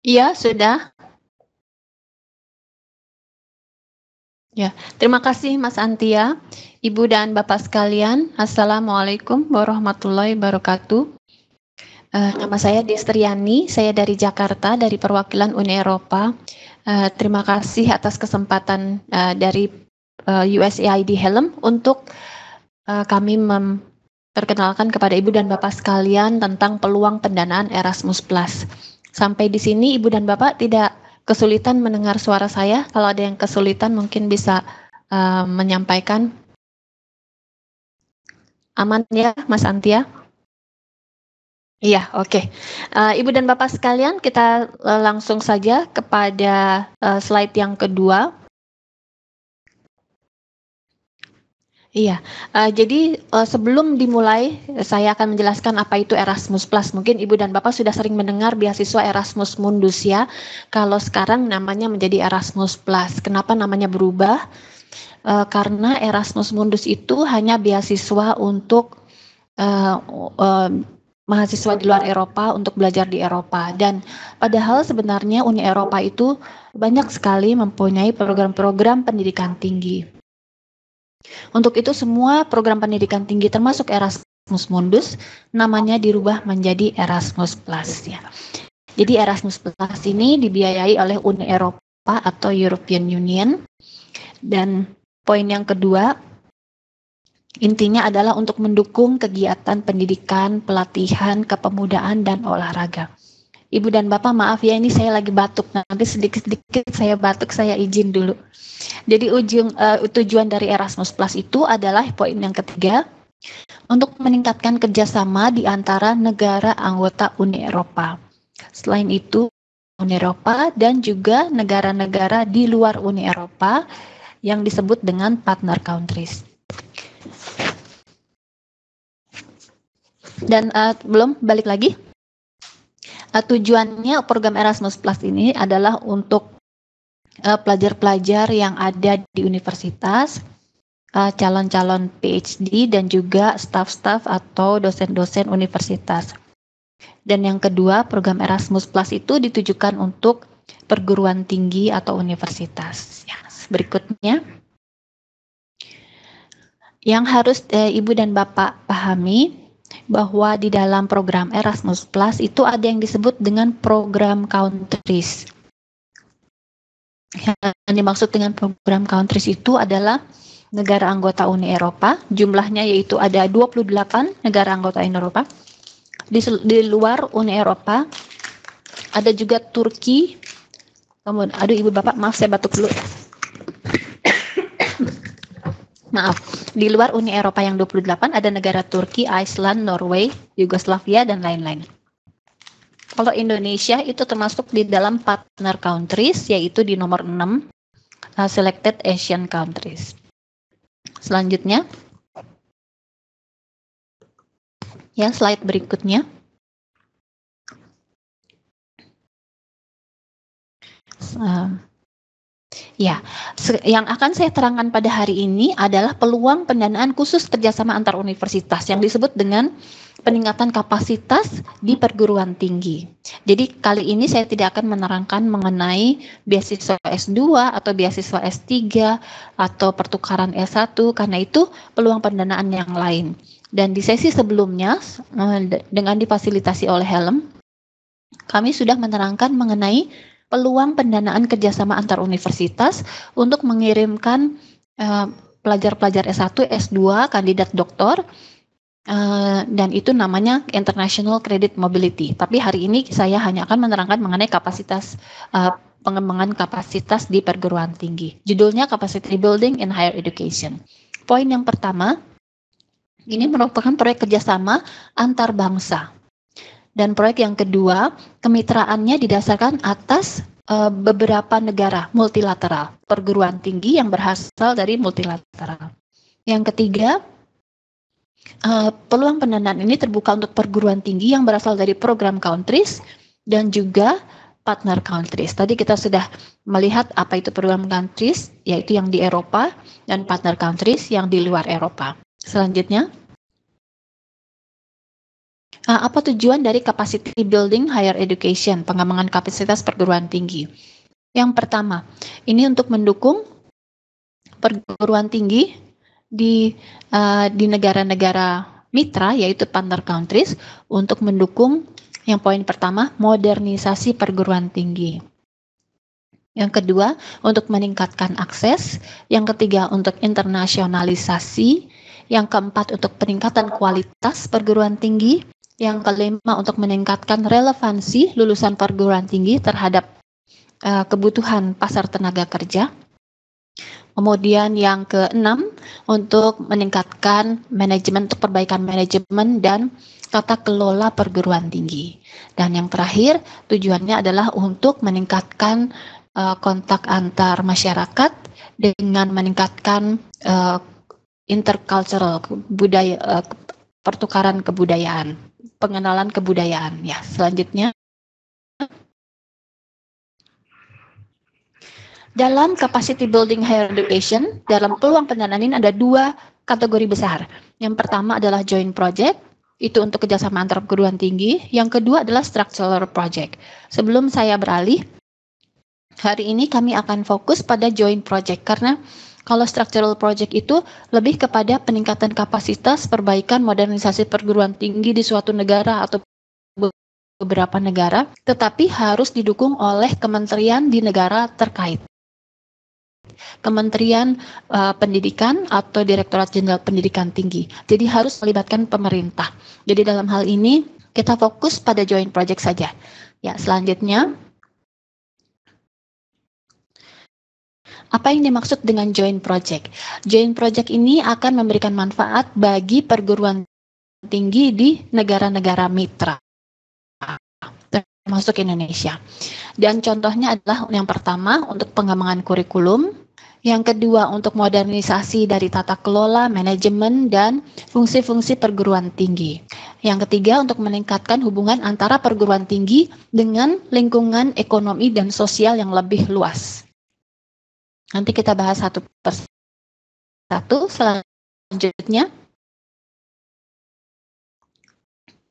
Iya, sudah. Ya, terima kasih Mas Antia, Ibu dan Bapak sekalian. Assalamualaikum warahmatullahi wabarakatuh. Nama saya Destriani, saya dari Jakarta, dari perwakilan Uni Eropa. Terima kasih atas kesempatan dari USAID Helm untuk kami memperkenalkan kepada Ibu dan Bapak sekalian tentang peluang pendanaan Erasmus+. Sampai di sini Ibu dan Bapak tidak kesulitan mendengar suara saya. Kalau ada yang kesulitan mungkin bisa menyampaikan. Aman ya, Mas Antia? Iya, oke. Ibu dan Bapak sekalian, kita langsung saja kepada slide yang kedua. Iya, jadi sebelum dimulai, saya akan menjelaskan apa itu Erasmus+. Mungkin Ibu dan Bapak sudah sering mendengar beasiswa Erasmus Mundus ya. Kalau sekarang namanya menjadi Erasmus+. Kenapa namanya berubah? Karena Erasmus Mundus itu hanya beasiswa untuk mahasiswa di luar Eropa untuk belajar di Eropa. Dan padahal sebenarnya Uni Eropa itu banyak sekali mempunyai program-program pendidikan tinggi. Untuk itu semua program pendidikan tinggi termasuk Erasmus Mundus namanya dirubah menjadi Erasmus Plus ya. Jadi Erasmus Plus ini dibiayai oleh Uni Eropa atau European Union. Dan poin yang kedua, intinya adalah untuk mendukung kegiatan pendidikan, pelatihan, kepemudaan, dan olahraga. Ibu dan Bapak maaf ya, ini saya lagi batuk, nanti sedikit-sedikit saya batuk, saya izin dulu. Jadi tujuan dari Erasmus Plus itu adalah poin yang ketiga, untuk meningkatkan kerjasama di antara negara anggota Uni Eropa. Selain itu, Uni Eropa dan juga negara-negara di luar Uni Eropa yang disebut dengan partner countries. Dan belum balik lagi. Tujuannya program Erasmus Plus ini adalah untuk pelajar-pelajar yang ada di universitas, calon-calon PhD dan juga staf-staf atau dosen-dosen universitas. Dan yang kedua, program Erasmus Plus itu ditujukan untuk perguruan tinggi atau universitas. Ya, berikutnya, yang harus Ibu dan Bapak pahami bahwa di dalam program Erasmus Plus itu ada yang disebut dengan program countries. Yang dimaksud dengan program countries itu adalah negara anggota Uni Eropa, jumlahnya yaitu ada 28 negara anggota Uni Eropa. Di luar Uni Eropa ada juga Turki. Kemudian, aduh Ibu Bapak, maaf saya batuk dulu. Maaf, di luar Uni Eropa yang 28 ada negara Turki, Iceland, Norway, Yugoslavia, dan lain-lain. Kalau Indonesia itu termasuk di dalam partner countries, yaitu di nomor 6, selected Asian countries. Selanjutnya, ya slide berikutnya. Ya, yang akan saya terangkan pada hari ini adalah peluang pendanaan khusus kerjasama antar universitas yang disebut dengan peningkatan kapasitas di perguruan tinggi. Jadi kali ini saya tidak akan menerangkan mengenai beasiswa S2 atau beasiswa S3 atau pertukaran S1 karena itu peluang pendanaan yang lain. Dan di sesi sebelumnya dengan difasilitasi oleh Helm, kami sudah menerangkan mengenai peluang pendanaan kerjasama antar universitas untuk mengirimkan pelajar-pelajar S1, S2, kandidat doktor, dan itu namanya International Credit Mobility. Tapi hari ini saya hanya akan menerangkan mengenai kapasitas pengembangan kapasitas di perguruan tinggi. Judulnya Capacity Building in Higher Education. Poin yang pertama, ini merupakan proyek kerjasama antar bangsa. Dan proyek yang kedua, kemitraannya didasarkan atas beberapa negara multilateral, perguruan tinggi yang berasal dari multilateral. Yang ketiga, peluang pendanaan ini terbuka untuk perguruan tinggi yang berasal dari program countries dan juga partner countries. Tadi kita sudah melihat apa itu program countries, yaitu yang di Eropa, dan partner countries yang di luar Eropa. Selanjutnya. Apa tujuan dari capacity building higher education, pengembangan kapasitas perguruan tinggi? Yang pertama, ini untuk mendukung perguruan tinggi di negara-negara mitra, yaitu partner countries, untuk mendukung yang poin pertama, modernisasi perguruan tinggi. Yang kedua, untuk meningkatkan akses. Yang ketiga, untuk internasionalisasi. Yang keempat, untuk peningkatan kualitas perguruan tinggi. Yang kelima, untuk meningkatkan relevansi lulusan perguruan tinggi terhadap kebutuhan pasar tenaga kerja. Kemudian yang keenam, untuk meningkatkan manajemen, untuk perbaikan manajemen dan tata kelola perguruan tinggi. Dan yang terakhir, tujuannya adalah untuk meningkatkan kontak antar masyarakat dengan meningkatkan intercultural, pertukaran kebudayaan, pengenalan kebudayaan. Ya, selanjutnya. Dalam capacity building higher education, dalam peluang pendanaan ini ada dua kategori besar. Yang pertama adalah joint project, itu untuk kerjasama antar perguruan tinggi. Yang kedua adalah structural project. Sebelum saya beralih, hari ini kami akan fokus pada joint project, karena kalau structural project itu lebih kepada peningkatan kapasitas, perbaikan, modernisasi perguruan tinggi di suatu negara atau beberapa negara, tetapi harus didukung oleh kementerian di negara terkait. Kementerian Pendidikan atau Direktorat Jenderal Pendidikan Tinggi. Jadi harus melibatkan pemerintah. Jadi dalam hal ini kita fokus pada joint project saja. Ya, selanjutnya. Apa yang dimaksud dengan joint project? Joint project ini akan memberikan manfaat bagi perguruan tinggi di negara-negara mitra, termasuk Indonesia. Dan contohnya adalah yang pertama untuk pengembangan kurikulum, yang kedua untuk modernisasi dari tata kelola, manajemen, dan fungsi-fungsi perguruan tinggi. Yang ketiga untuk meningkatkan hubungan antara perguruan tinggi dengan lingkungan ekonomi dan sosial yang lebih luas. Nanti kita bahas satu persatu. Selanjutnya.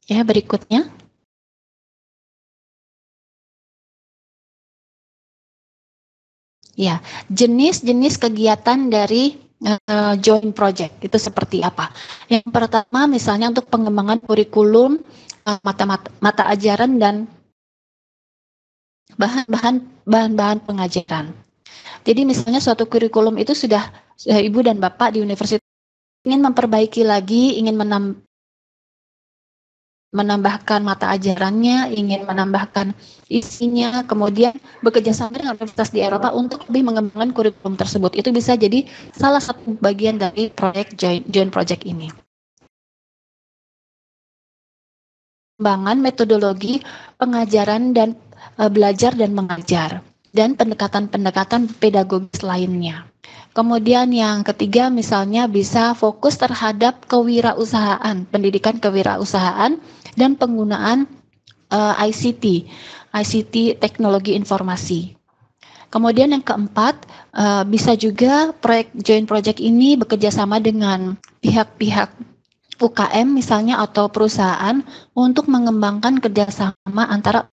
Ya, berikutnya. Ya, jenis-jenis kegiatan dari joint project itu seperti apa? Yang pertama misalnya untuk pengembangan kurikulum, mata ajaran dan bahan-bahan pengajaran. Jadi misalnya suatu kurikulum itu sudah Ibu dan Bapak di universitas ingin memperbaiki lagi, ingin menambahkan mata ajarannya, ingin menambahkan isinya, kemudian bekerja sama dengan universitas di Eropa untuk lebih mengembangkan kurikulum tersebut. Itu bisa jadi salah satu bagian dari proyek joint project ini. Pengembangan metodologi pengajaran dan belajar dan mengajar, dan pendekatan-pendekatan pedagogis lainnya. Kemudian yang ketiga misalnya bisa fokus terhadap kewirausahaan, pendidikan kewirausahaan dan penggunaan ICT teknologi informasi. Kemudian yang keempat, bisa juga proyek joint project ini bekerja sama dengan pihak-pihak UKM misalnya atau perusahaan untuk mengembangkan kerjasama antara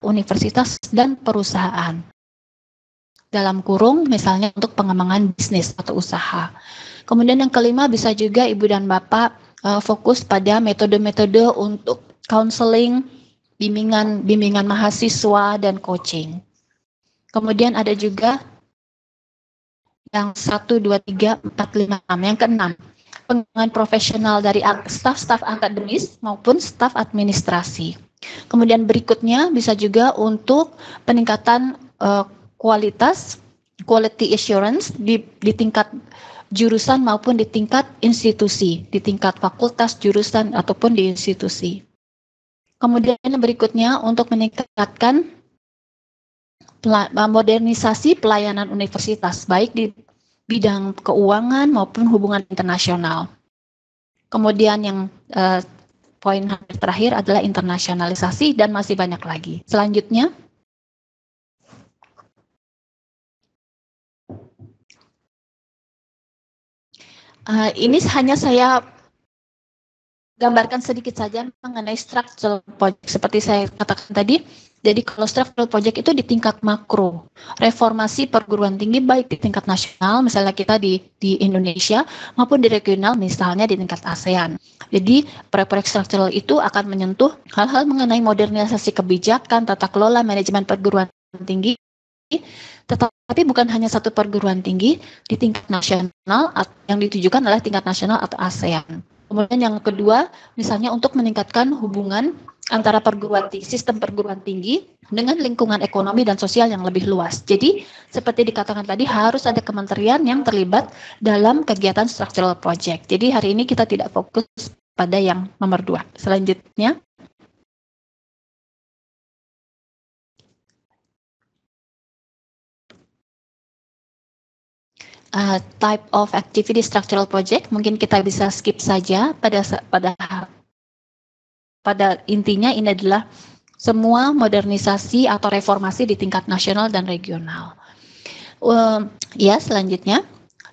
universitas dan perusahaan. Dalam kurung misalnya untuk pengembangan bisnis atau usaha. Kemudian yang kelima bisa juga Ibu dan Bapak fokus pada metode-metode untuk counseling, bimbingan mahasiswa dan coaching. Kemudian ada juga yang 1, 2, 3, 4, 5, 6. Yang keenam, pengembangan profesional dari staf-staf akademis maupun staf administrasi. Kemudian berikutnya bisa juga untuk peningkatan kualitas, quality assurance di tingkat jurusan maupun di tingkat institusi, di tingkat fakultas, jurusan, ataupun di institusi. Kemudian berikutnya untuk meningkatkan modernisasi pelayanan universitas, baik di bidang keuangan maupun hubungan internasional. Kemudian yang poin terakhir adalah internasionalisasi dan masih banyak lagi. Selanjutnya. Ini hanya saya gambarkan sedikit saja mengenai structural project seperti saya katakan tadi. Jadi kalau structural project itu di tingkat makro, reformasi perguruan tinggi baik di tingkat nasional, misalnya kita di Indonesia, maupun di regional, misalnya di tingkat ASEAN. Jadi proyek-proyek struktural itu akan menyentuh hal-hal mengenai modernisasi kebijakan, tata kelola, manajemen perguruan tinggi, tetapi bukan hanya satu perguruan tinggi di tingkat nasional, yang ditujukan adalah tingkat nasional atau ASEAN. Kemudian yang kedua, misalnya untuk meningkatkan hubungan antara sistem perguruan tinggi dengan lingkungan ekonomi dan sosial yang lebih luas. Jadi, seperti dikatakan tadi, harus ada kementerian yang terlibat dalam kegiatan structural project. Jadi, hari ini kita tidak fokus pada yang nomor 2. Selanjutnya, type of activity structural project, mungkin kita bisa skip saja pada intinya ini adalah semua modernisasi atau reformasi di tingkat nasional dan regional. Ya, selanjutnya.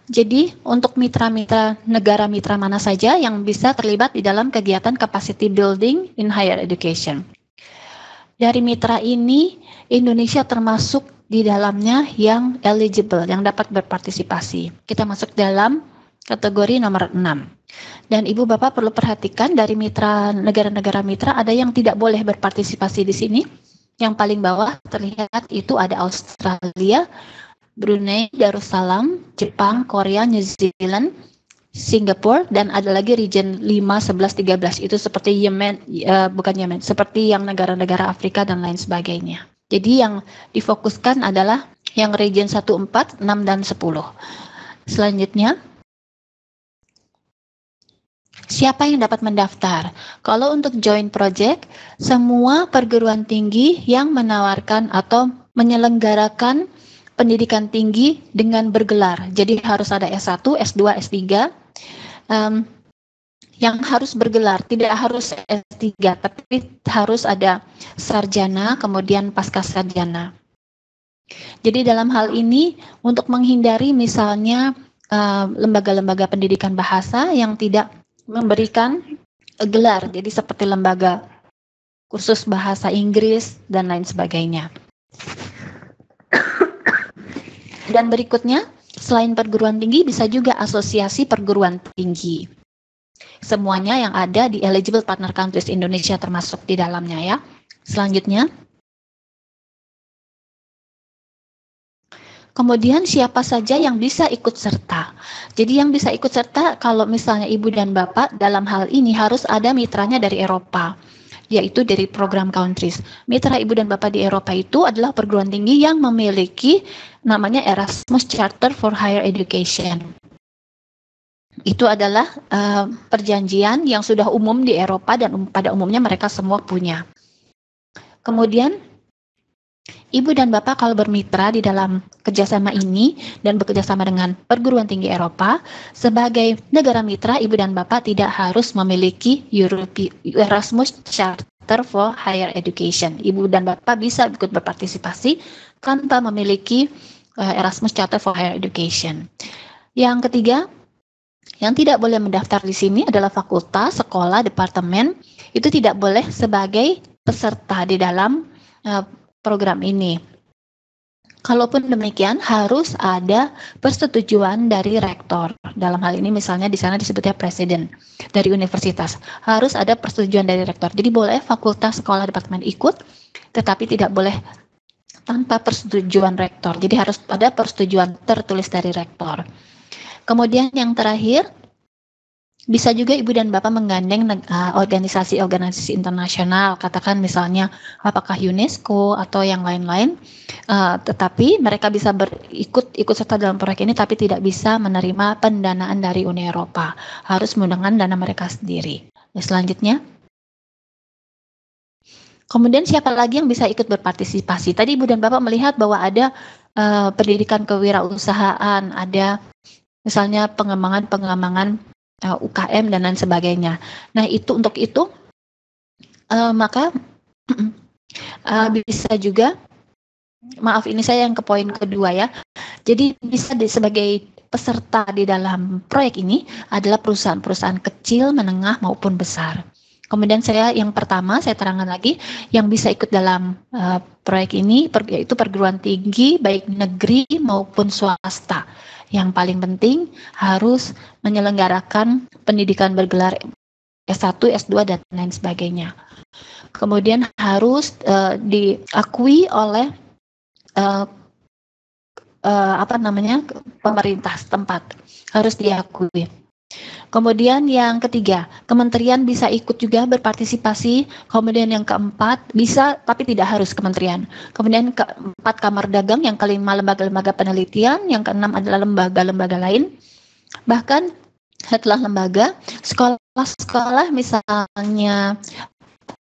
Jadi, untuk negara mitra mana saja yang bisa terlibat di dalam kegiatan capacity building in higher education. Dari mitra ini, Indonesia termasuk di dalamnya yang eligible, yang dapat berpartisipasi. Kita masuk dalam kategori nomor 6. Dan Ibu Bapak perlu perhatikan dari negara-negara mitra ada yang tidak boleh berpartisipasi di sini. Yang paling bawah terlihat itu ada Australia, Brunei Darussalam, Jepang, Korea, New Zealand, Singapura, dan ada lagi region 5, 11, 13 itu seperti seperti yang negara-negara Afrika dan lain sebagainya. Jadi yang difokuskan adalah yang region 1, 4, 6, dan 10. Selanjutnya, siapa yang dapat mendaftar? Kalau untuk joint project, semua perguruan tinggi yang menawarkan atau menyelenggarakan pendidikan tinggi dengan bergelar. Jadi harus ada S1, S2, S3 yang harus bergelar. Tidak harus S3, tapi harus ada sarjana, kemudian pasca sarjana. Jadi dalam hal ini, untuk menghindari misalnya lembaga-lembaga pendidikan bahasa yang tidak memberikan gelar, jadi seperti lembaga khusus bahasa Inggris dan lain sebagainya. Dan berikutnya, selain perguruan tinggi bisa juga asosiasi perguruan tinggi. Semuanya yang ada di eligible partner countries Indonesia termasuk di dalamnya ya. Selanjutnya, kemudian siapa saja yang bisa ikut serta? Jadi yang bisa ikut serta kalau misalnya Ibu dan Bapak dalam hal ini harus ada mitranya dari Eropa, yaitu dari program countries. Mitra Ibu dan Bapak di Eropa itu adalah perguruan tinggi yang memiliki namanya Erasmus Charter for Higher Education. Itu adalah perjanjian yang sudah umum di Eropa dan pada umumnya mereka semua punya. Kemudian Ibu dan Bapak kalau bermitra di dalam kerjasama ini dan bekerjasama dengan perguruan tinggi Eropa, sebagai negara mitra, Ibu dan Bapak tidak harus memiliki Erasmus Charter for Higher Education. Ibu dan Bapak bisa ikut berpartisipasi tanpa memiliki Erasmus Charter for Higher Education. Yang ketiga, yang tidak boleh mendaftar di sini adalah fakultas, sekolah, departemen. Itu tidak boleh sebagai peserta di dalam program ini. Kalaupun demikian harus ada persetujuan dari rektor. Dalam hal ini misalnya di sana disebutnya presiden dari universitas. Harus ada persetujuan dari rektor. Jadi boleh fakultas, sekolah, departemen ikut, tetapi tidak boleh tanpa persetujuan rektor. Jadi harus ada persetujuan tertulis dari rektor. Kemudian yang terakhir, bisa juga Ibu dan Bapak menggandeng organisasi-organisasi internasional, katakan misalnya apakah UNESCO atau yang lain-lain, tetapi mereka bisa ikut serta dalam proyek ini, tapi tidak bisa menerima pendanaan dari Uni Eropa, harus menggunakan dana mereka sendiri. Selanjutnya, kemudian siapa lagi yang bisa ikut berpartisipasi? Tadi Ibu dan Bapak melihat bahwa ada pendidikan kewirausahaan, ada misalnya pengembangan UKM dan lain sebagainya. Nah untuk itu maka bisa juga, maaf ini saya yang ke poin kedua ya. Jadi bisa sebagai peserta di dalam proyek ini adalah perusahaan-perusahaan kecil, menengah maupun besar. Kemudian yang pertama saya terangkan lagi yang bisa ikut dalam proyek ini yaitu perguruan tinggi baik negeri maupun swasta. Yang paling penting harus menyelenggarakan pendidikan bergelar S1, S2 dan lain sebagainya. Kemudian harus diakui oleh pemerintah setempat, harus diakui. Kemudian yang ketiga, kementerian bisa ikut juga berpartisipasi. Kemudian yang keempat, bisa tapi tidak harus kementerian. Kemudian keempat, kamar dagang. Yang kelima, lembaga-lembaga penelitian. Yang keenam adalah lembaga-lembaga lain. Bahkan setelah lembaga, sekolah-sekolah misalnya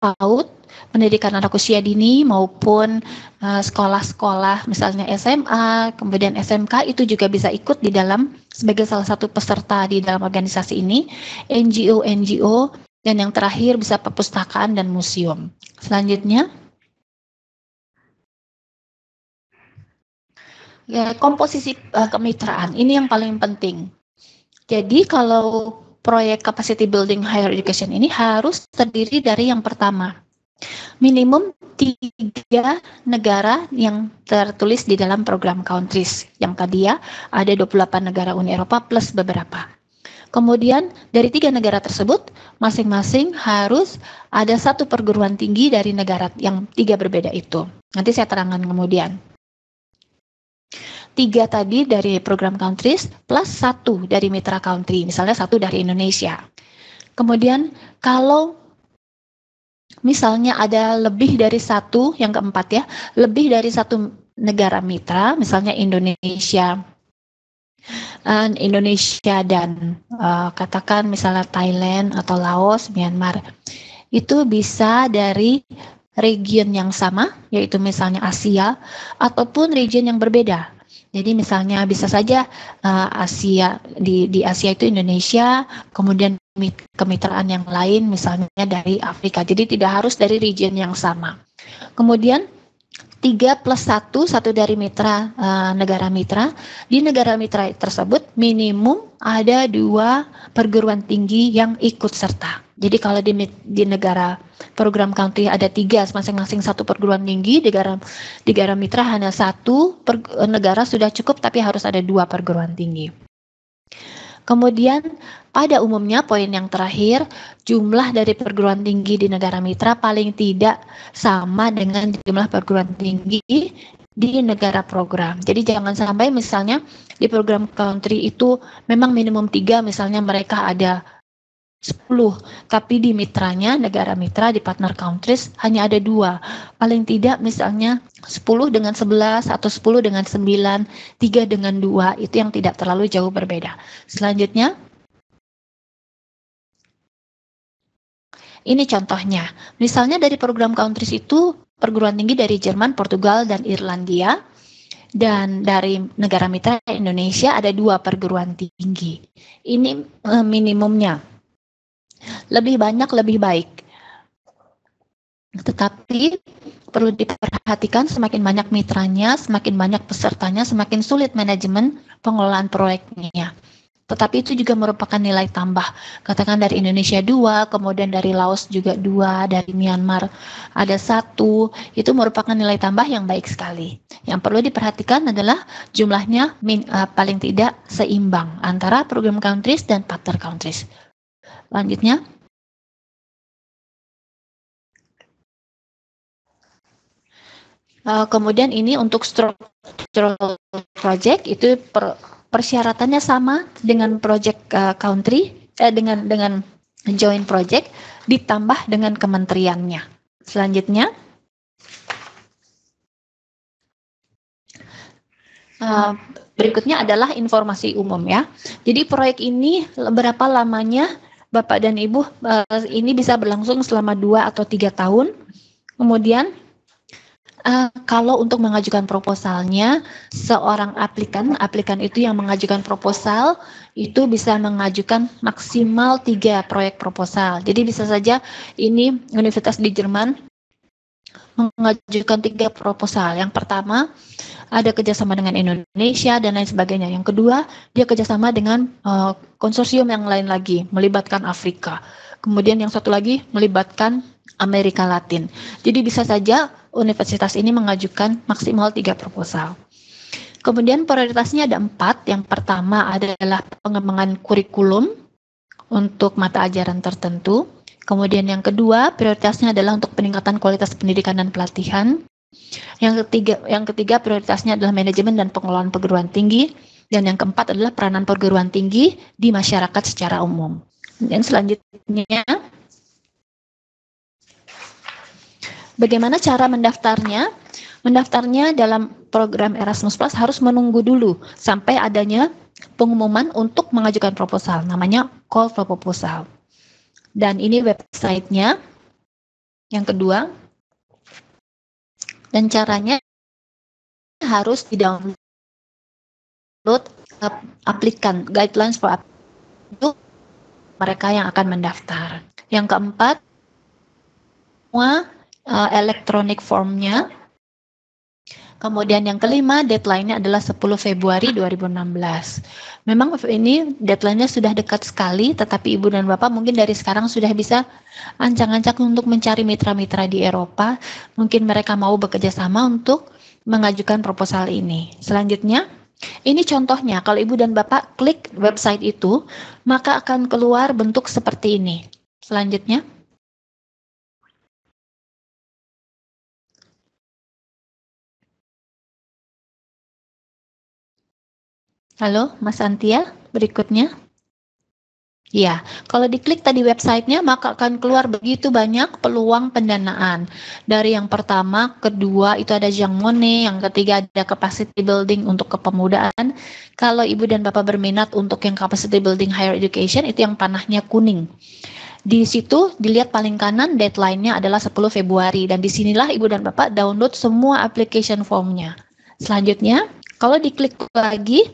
PAUD, pendidikan anak usia dini maupun sekolah-sekolah misalnya SMA, kemudian SMK itu juga bisa ikut di dalam sebagai salah satu peserta di dalam organisasi ini, NGO, dan yang terakhir bisa perpustakaan dan museum. Selanjutnya, komposisi kemitraan, ini yang paling penting. Jadi kalau proyek capacity building higher education ini harus terdiri dari yang pertama, minimum 3 negara yang tertulis di dalam program countries. Yang tadi ya, ada 28 negara Uni Eropa plus beberapa. Kemudian dari 3 negara tersebut, masing-masing harus ada 1 perguruan tinggi dari negara yang 3 berbeda itu. Nanti saya terangkan kemudian. 3 tadi dari program countries plus 1 dari mitra country, misalnya 1 dari Indonesia. Kemudian kalau misalnya ada lebih dari 1, yang keempat ya, lebih dari 1 negara mitra, misalnya Indonesia dan katakan misalnya Thailand atau Laos, Myanmar, itu bisa dari region yang sama, yaitu misalnya Asia, ataupun region yang berbeda. Jadi misalnya bisa saja Asia, di Asia itu Indonesia, kemudian kemitraan yang lain misalnya dari Afrika. Jadi tidak harus dari region yang sama. Kemudian 3 plus 1 dari mitra, negara mitra. Di negara mitra tersebut minimum ada 2 perguruan tinggi yang ikut serta. Jadi kalau di negara program country ada 3, masing-masing 1 perguruan tinggi, di negara mitra hanya 1 negara sudah cukup, tapi harus ada 2 perguruan tinggi. Kemudian pada umumnya poin yang terakhir, jumlah dari perguruan tinggi di negara mitra paling tidak sama dengan jumlah perguruan tinggi di negara program. Jadi jangan sampai misalnya di program country itu memang minimum 3, misalnya mereka ada 10, tapi di mitranya, negara mitra di partner countries hanya ada 2. Paling tidak misalnya 10 dengan 11 atau 10 dengan 9, 3 dengan 2, itu yang tidak terlalu jauh berbeda. Selanjutnya, ini contohnya. Misalnya dari program countries itu perguruan tinggi dari Jerman, Portugal, dan Irlandia. Dan dari negara mitra Indonesia ada 2 perguruan tinggi. Ini minimumnya. Lebih banyak lebih baik. Tetapi perlu diperhatikan semakin banyak mitranya, semakin banyak pesertanya, semakin sulit manajemen pengelolaan proyeknya. Tetapi itu juga merupakan nilai tambah. Katakan dari Indonesia 2, kemudian dari Laos juga 2, dari Myanmar ada 1. Itu merupakan nilai tambah yang baik sekali. Yang perlu diperhatikan adalah jumlahnya paling tidak seimbang antara program countries dan partner countries. Selanjutnya, kemudian ini untuk structural project itu persyaratannya sama dengan project country, dengan joint project ditambah dengan kementeriannya. Selanjutnya, berikutnya adalah informasi umum ya. Jadi proyek ini berapa lamanya? Bapak dan Ibu, ini bisa berlangsung selama 2 atau 3 tahun. Kemudian kalau untuk mengajukan proposalnya, seorang aplikan itu yang mengajukan proposal itu bisa mengajukan maksimal 3 proyek proposal. Jadi bisa saja ini universitas di Jerman mengajukan 3 proposal. Yang pertama, ada kerjasama dengan Indonesia dan lain sebagainya. Yang kedua, dia kerjasama dengan konsorsium yang lain lagi, melibatkan Afrika. Kemudian yang satu lagi melibatkan Amerika Latin. Jadi bisa saja universitas ini mengajukan maksimal 3 proposal. Kemudian prioritasnya ada 4. Yang pertama adalah pengembangan kurikulum untuk mata ajaran tertentu. Kemudian yang kedua, prioritasnya adalah untuk peningkatan kualitas pendidikan dan pelatihan. Yang ketiga prioritasnya adalah manajemen dan pengelolaan perguruan tinggi. Dan yang keempat adalah peranan perguruan tinggi di masyarakat secara umum. Dan selanjutnya, bagaimana cara mendaftarnya? Mendaftarnya dalam program Erasmus Plus harus menunggu dulu sampai adanya pengumuman untuk mengajukan proposal, namanya call for proposal. Dan ini websitenya. Yang kedua, dan caranya harus di-download aplikan guidelines for untuk mereka yang akan mendaftar. Yang keempat, semua electronic formnya. Kemudian yang kelima, deadline-nya adalah 10 Februari 2016. Memang ini deadline-nya sudah dekat sekali, tetapi Ibu dan Bapak mungkin dari sekarang sudah bisa ancang-ancang untuk mencari mitra-mitra di Eropa. Mungkin mereka mau bekerja sama untuk mengajukan proposal ini. Selanjutnya, ini contohnya, kalau Ibu dan Bapak klik website itu, maka akan keluar bentuk seperti ini. Selanjutnya, halo Mas Antia, berikutnya. Ya, kalau diklik tadi websitenya, maka akan keluar begitu banyak peluang pendanaan. Dari yang pertama, kedua itu ada Jean Monnet, yang ketiga ada capacity building untuk kepemudaan. Kalau Ibu dan Bapak berminat untuk yang capacity building higher education, itu yang panahnya kuning. Di situ dilihat paling kanan deadline-nya adalah 10 Februari, dan disinilah Ibu dan Bapak download semua application form-nya. Selanjutnya, kalau diklik lagi,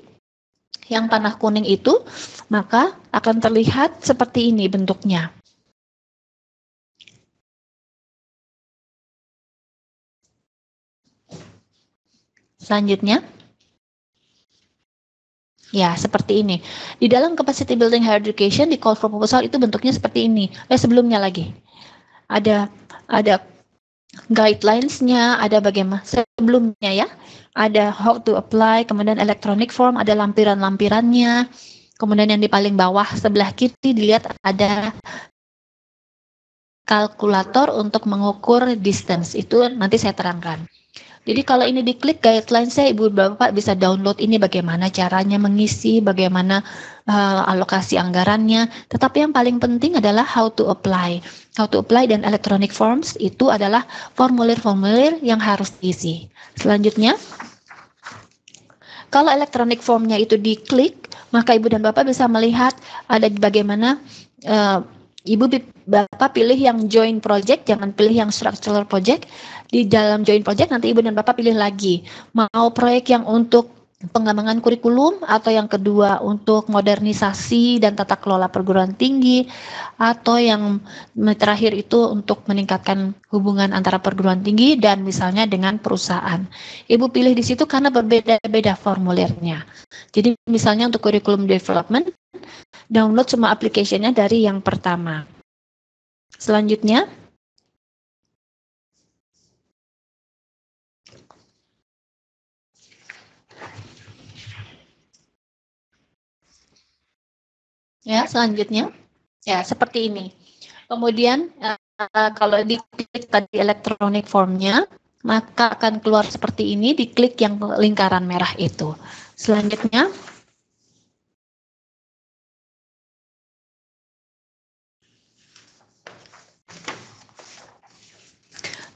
yang panah kuning itu, maka akan terlihat seperti ini bentuknya. Selanjutnya, ya seperti ini. Di dalam capacity building higher education, di call for proposal itu bentuknya seperti ini. Sebelumnya lagi, ada guidelines-nya, ada bagaimana sebelumnya ya. Ada how to apply, kemudian electronic form, ada lampiran-lampirannya. Kemudian yang di paling bawah sebelah kiri dilihat ada kalkulator untuk mengukur distance. Itu nanti saya terangkan. Jadi kalau ini diklik guidelines saya, Ibu Bapak bisa download ini bagaimana caranya mengisi, bagaimana alokasi anggarannya. Tetapi yang paling penting adalah how to apply. How to apply dan electronic forms itu adalah formulir-formulir yang harus diisi. Selanjutnya, kalau electronic formnya itu diklik, maka Ibu dan Bapak bisa melihat ada bagaimana Ibu Bapak pilih yang joint project, jangan pilih yang structural project. Di dalam joint project nanti Ibu dan Bapak pilih lagi, mau proyek yang untuk pengembangan kurikulum atau yang kedua untuk modernisasi dan tata kelola perguruan tinggi, atau yang terakhir itu untuk meningkatkan hubungan antara perguruan tinggi dan misalnya dengan perusahaan. Ibu pilih di situ karena berbeda-beda formulirnya. Jadi misalnya untuk kurikulum development, download semua application-nya dari yang pertama. Selanjutnya, ya, selanjutnya, ya seperti ini. Kemudian kalau diklik tadi electronic form-nya, maka akan keluar seperti ini. Diklik yang lingkaran merah itu. Selanjutnya,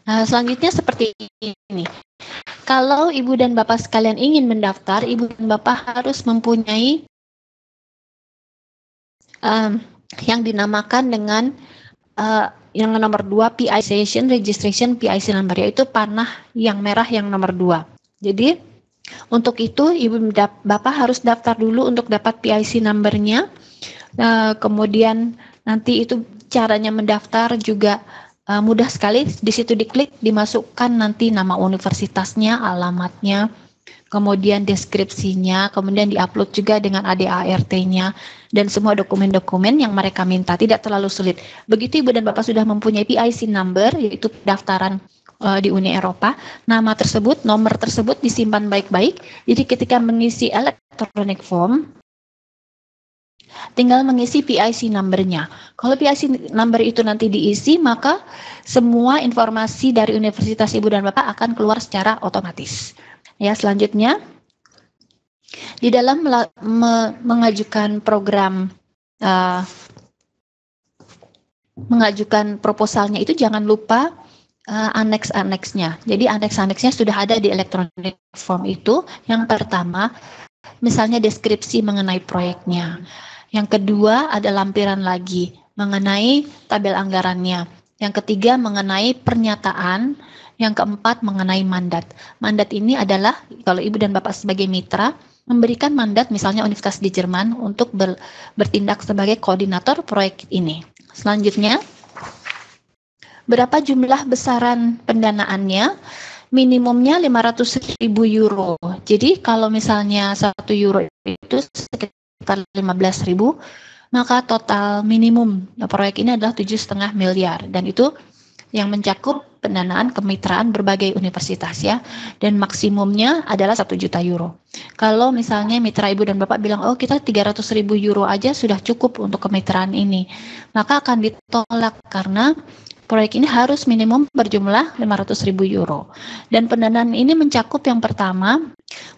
selanjutnya seperti ini. Kalau Ibu dan Bapak sekalian ingin mendaftar, Ibu dan Bapak harus mempunyai yang dinamakan dengan yang nomor 2 PI registration PIC number, yaitu panah yang merah yang nomor 2. Jadi untuk itu Ibu Bapak harus daftar dulu untuk dapat PIC number-nya. Kemudian nanti itu caranya mendaftar juga mudah sekali, di situ diklik, dimasukkan nanti nama universitasnya, alamatnya, kemudian deskripsinya, kemudian diupload juga dengan ADART-nya, dan semua dokumen-dokumen yang mereka minta, tidak terlalu sulit. Begitu Ibu dan Bapak sudah mempunyai PIC number, yaitu pendaftaran di Uni Eropa, nama tersebut, nomor tersebut disimpan baik-baik, jadi ketika mengisi electronic form, tinggal mengisi PIC number-nya. Kalau PIC number itu nanti diisi, maka semua informasi dari Universitas Ibu dan Bapak akan keluar secara otomatis. Ya, selanjutnya di dalam mengajukan program mengajukan proposalnya itu jangan lupa aneks-aneksnya. Jadi aneks-aneksnya sudah ada di electronic form itu. Yang pertama, misalnya deskripsi mengenai proyeknya. Yang kedua ada lampiran lagi mengenai tabel anggarannya. Yang ketiga mengenai pernyataan. Yang keempat mengenai mandat. Mandat ini adalah kalau Ibu dan Bapak sebagai mitra memberikan mandat misalnya Universitas di Jerman untuk bertindak sebagai koordinator proyek ini. Selanjutnya, berapa jumlah besaran pendanaannya? Minimumnya 500.000 euro. Jadi kalau misalnya 1 euro itu sekitar 15.000, maka total minimum proyek ini adalah 7,5 miliar. Dan itu yang mencakup pendanaan kemitraan berbagai universitas ya, dan maksimumnya adalah 1 juta euro. Kalau misalnya mitra Ibu dan Bapak bilang, oh kita 300.000 euro aja sudah cukup untuk kemitraan ini, maka akan ditolak karena proyek ini harus minimum berjumlah 500.000 euro. Dan pendanaan ini mencakup yang pertama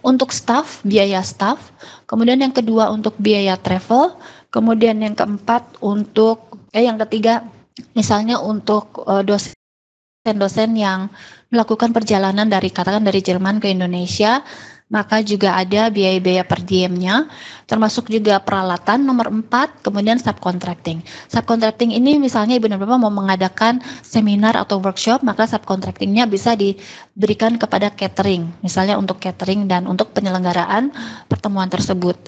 untuk staf, biaya staf, kemudian yang kedua untuk biaya travel, kemudian yang keempat untuk, yang ketiga misalnya untuk dosen-dosen yang melakukan perjalanan katakan dari Jerman ke Indonesia, maka juga ada biaya-biaya per diemnya, termasuk juga peralatan nomor 4, kemudian subcontracting. Subcontracting ini misalnya Ibu dan Bapak mau mengadakan seminar atau workshop, maka subcontractingnya bisa diberikan kepada catering, misalnya untuk catering dan untuk penyelenggaraan pertemuan tersebut.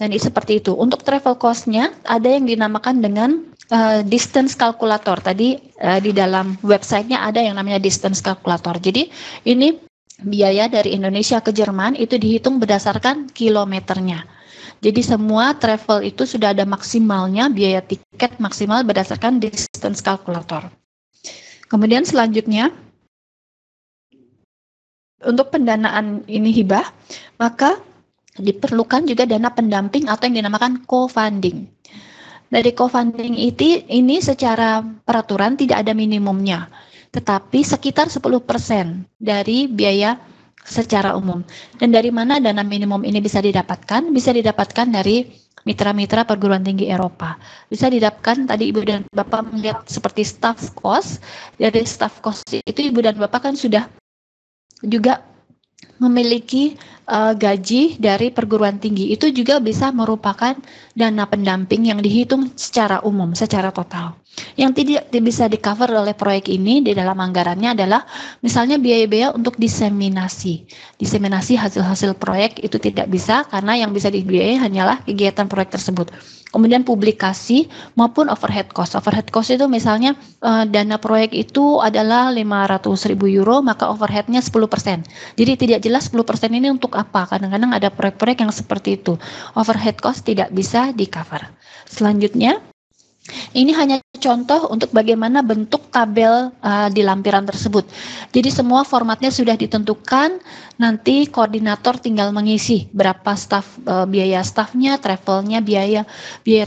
Dan seperti itu. Untuk travel cost-nya ada yang dinamakan dengan distance calculator. Tadi di dalam website-nya ada yang namanya distance calculator. Jadi ini biaya dari Indonesia ke Jerman itu dihitung berdasarkan kilometernya. Jadi semua travel itu sudah ada maksimalnya, biaya tiket maksimal berdasarkan distance calculator. Kemudian selanjutnya, untuk pendanaan ini hibah, maka diperlukan juga dana pendamping atau yang dinamakan co-funding. Dari co-funding ini secara peraturan tidak ada minimumnya, tetapi sekitar 10% dari biaya secara umum. Dan dari mana dana minimum ini bisa didapatkan? Bisa didapatkan dari mitra-mitra perguruan tinggi Eropa. Bisa didapatkan, tadi Ibu dan Bapak melihat seperti staff cost. Dari staff cost itu Ibu dan Bapak kan sudah juga memiliki gaji dari perguruan tinggi, itu juga bisa merupakan dana pendamping yang dihitung secara umum, secara total. Yang tidak bisa di-cover oleh proyek ini di dalam anggarannya adalah misalnya biaya-biaya untuk diseminasi hasil-hasil proyek itu tidak bisa, karena yang bisa dibiayai hanyalah kegiatan proyek tersebut. Kemudian publikasi maupun overhead cost. Overhead cost itu misalnya dana proyek itu adalah 500.000 euro, maka overheadnya 10%. Jadi tidak jelas 10% ini untuk apa. Kadang-kadang ada proyek-proyek yang seperti itu. Overhead cost tidak bisa di-cover. Selanjutnya, ini hanya contoh untuk bagaimana bentuk tabel di lampiran tersebut. Jadi semua formatnya sudah ditentukan, nanti koordinator tinggal mengisi berapa biaya stafnya, travelnya, biaya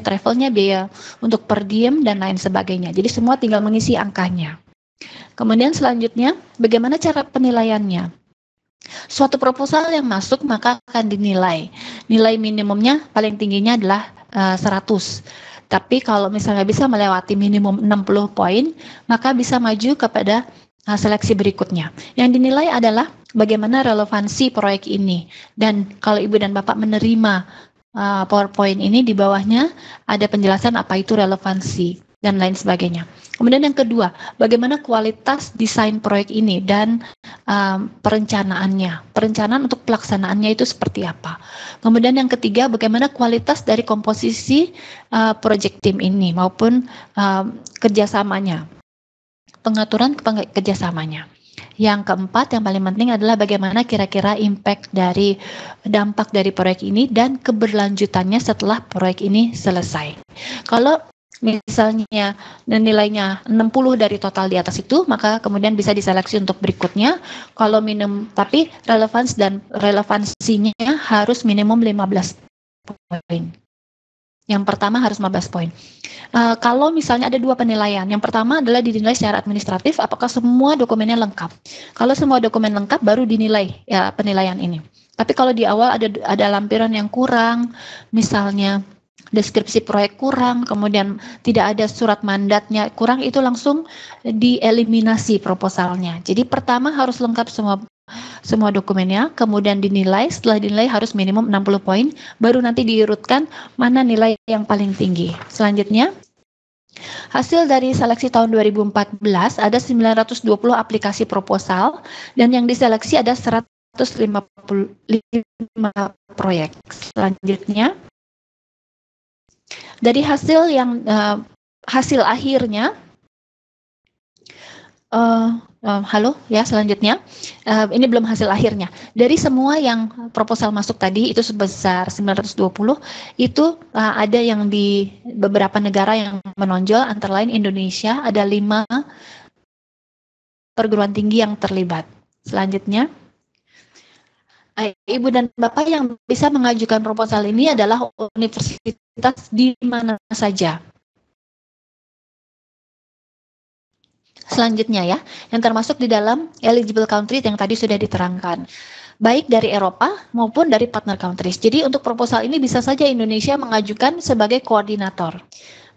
travelnya, biaya untuk per diem dan lain sebagainya. Jadi semua tinggal mengisi angkanya. Kemudian selanjutnya, bagaimana cara penilaiannya? Suatu proposal yang masuk maka akan dinilai. Nilai minimumnya paling tingginya adalah 100. Tapi kalau misalnya bisa melewati minimum 60 poin, maka bisa maju kepada seleksi berikutnya. Yang dinilai adalah bagaimana relevansi proyek ini. Dan kalau Ibu dan Bapak menerima PowerPoint ini, di bawahnya ada penjelasan apa itu relevansi dan lain sebagainya. Kemudian yang kedua, bagaimana kualitas desain proyek ini dan perencanaannya. Perencanaan untuk pelaksanaannya itu seperti apa. Kemudian yang ketiga, bagaimana kualitas dari komposisi project team ini maupun kerjasamanya. pengaturan kerjasamanya. Yang keempat, yang paling penting adalah bagaimana kira-kira dampak dari proyek ini dan keberlanjutannya setelah proyek ini selesai. Kalau misalnya nilainya 60 dari total di atas itu, maka kemudian bisa diseleksi untuk berikutnya. Kalau tapi relevansinya harus minimum 15 poin. Yang pertama harus 15 poin. Kalau misalnya ada dua penilaian, yang pertama adalah dinilai secara administratif, apakah semua dokumennya lengkap. Kalau semua dokumen lengkap, baru dinilai ya penilaian ini. Tapi kalau di awal ada lampiran yang kurang, misalnya deskripsi proyek kurang, kemudian tidak ada surat mandatnya kurang, itu langsung dieliminasi proposalnya. Jadi pertama harus lengkap semua dokumennya, kemudian dinilai, setelah dinilai harus minimum 60 poin, baru nanti diurutkan mana nilai yang paling tinggi. Selanjutnya, hasil dari seleksi tahun 2014 ada 920 aplikasi proposal dan yang diseleksi ada 155 proyek. Selanjutnya, dari hasil akhirnya, halo ya, selanjutnya ini belum hasil akhirnya. Dari semua yang proposal masuk tadi itu sebesar 920, itu ada yang di beberapa negara yang menonjol, antara lain Indonesia, ada 5 perguruan tinggi yang terlibat. Selanjutnya, Ibu dan Bapak yang bisa mengajukan proposal ini adalah universitas di mana saja. Selanjutnya ya, yang termasuk di dalam eligible country yang tadi sudah diterangkan, baik dari Eropa maupun dari partner countries. Jadi untuk proposal ini bisa saja Indonesia mengajukan sebagai koordinator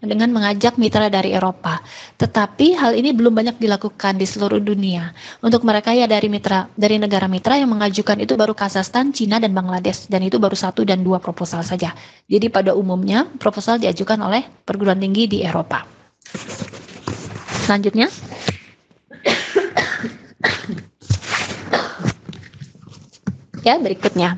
dengan mengajak mitra dari Eropa. Tetapi hal ini belum banyak dilakukan di seluruh dunia. Untuk mereka ya dari negara mitra yang mengajukan itu baru Kazakhstan, Cina, dan Bangladesh, dan itu baru 1 dan 2 proposal saja. Jadi pada umumnya proposal diajukan oleh perguruan tinggi di Eropa. Selanjutnya, ya berikutnya.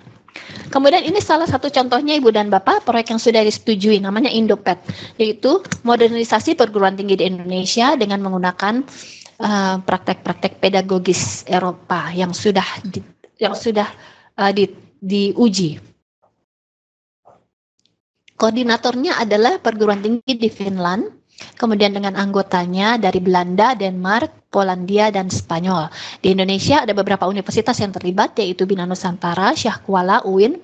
Kemudian ini salah satu contohnya Ibu dan Bapak, proyek yang sudah disetujui, namanya Indopet, yaitu modernisasi perguruan tinggi di Indonesia dengan menggunakan praktek-praktek pedagogis Eropa yang sudah diuji. Koordinatornya adalah perguruan tinggi di Finland, kemudian dengan anggotanya dari Belanda, Denmark, Polandia, dan Spanyol. Di Indonesia ada beberapa universitas yang terlibat, yaitu Bina Nusantara, Syah Kuala, UIN,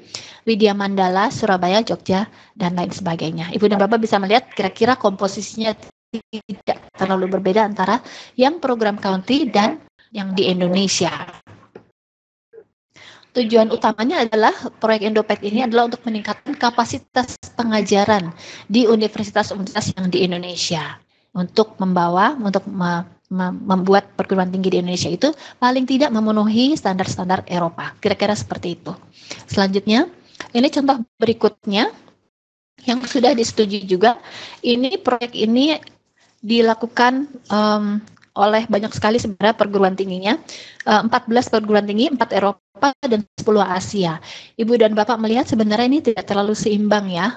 Widya Mandala, Surabaya, Jogja, dan lain sebagainya. Ibu dan Bapak bisa melihat kira-kira komposisinya tidak terlalu berbeda antara yang program county dan yang di Indonesia. Tujuan utamanya adalah proyek Indopet ini adalah untuk meningkatkan kapasitas pengajaran di universitas-universitas yang di Indonesia untuk membuat perguruan tinggi di Indonesia itu paling tidak memenuhi standar-standar Eropa. Kira-kira seperti itu. Selanjutnya, ini contoh berikutnya yang sudah disetujui juga. Ini proyek ini dilakukan oleh banyak sekali sebenarnya perguruan tingginya, 14 perguruan tinggi, 4 Eropa dan 10 Asia. Ibu dan Bapak melihat sebenarnya ini tidak terlalu seimbang ya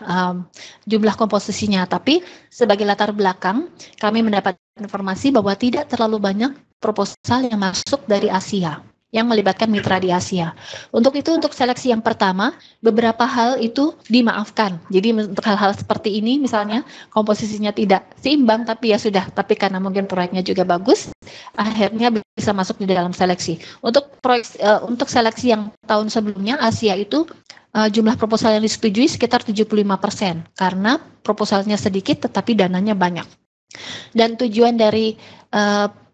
jumlah komposisinya, tapi sebagai latar belakang kami mendapat informasi bahwa tidak terlalu banyak proposal yang masuk dari Asia yang melibatkan mitra di Asia. Untuk itu, untuk seleksi yang pertama, beberapa hal itu dimaafkan. Jadi untuk hal-hal seperti ini, misalnya komposisinya tidak seimbang, tapi ya sudah, tapi karena mungkin proyeknya juga bagus, akhirnya bisa masuk di dalam seleksi. Untuk seleksi yang tahun sebelumnya, Asia itu jumlah proposal yang disetujui sekitar 75%, karena proposalnya sedikit tetapi dananya banyak. Dan tujuan dari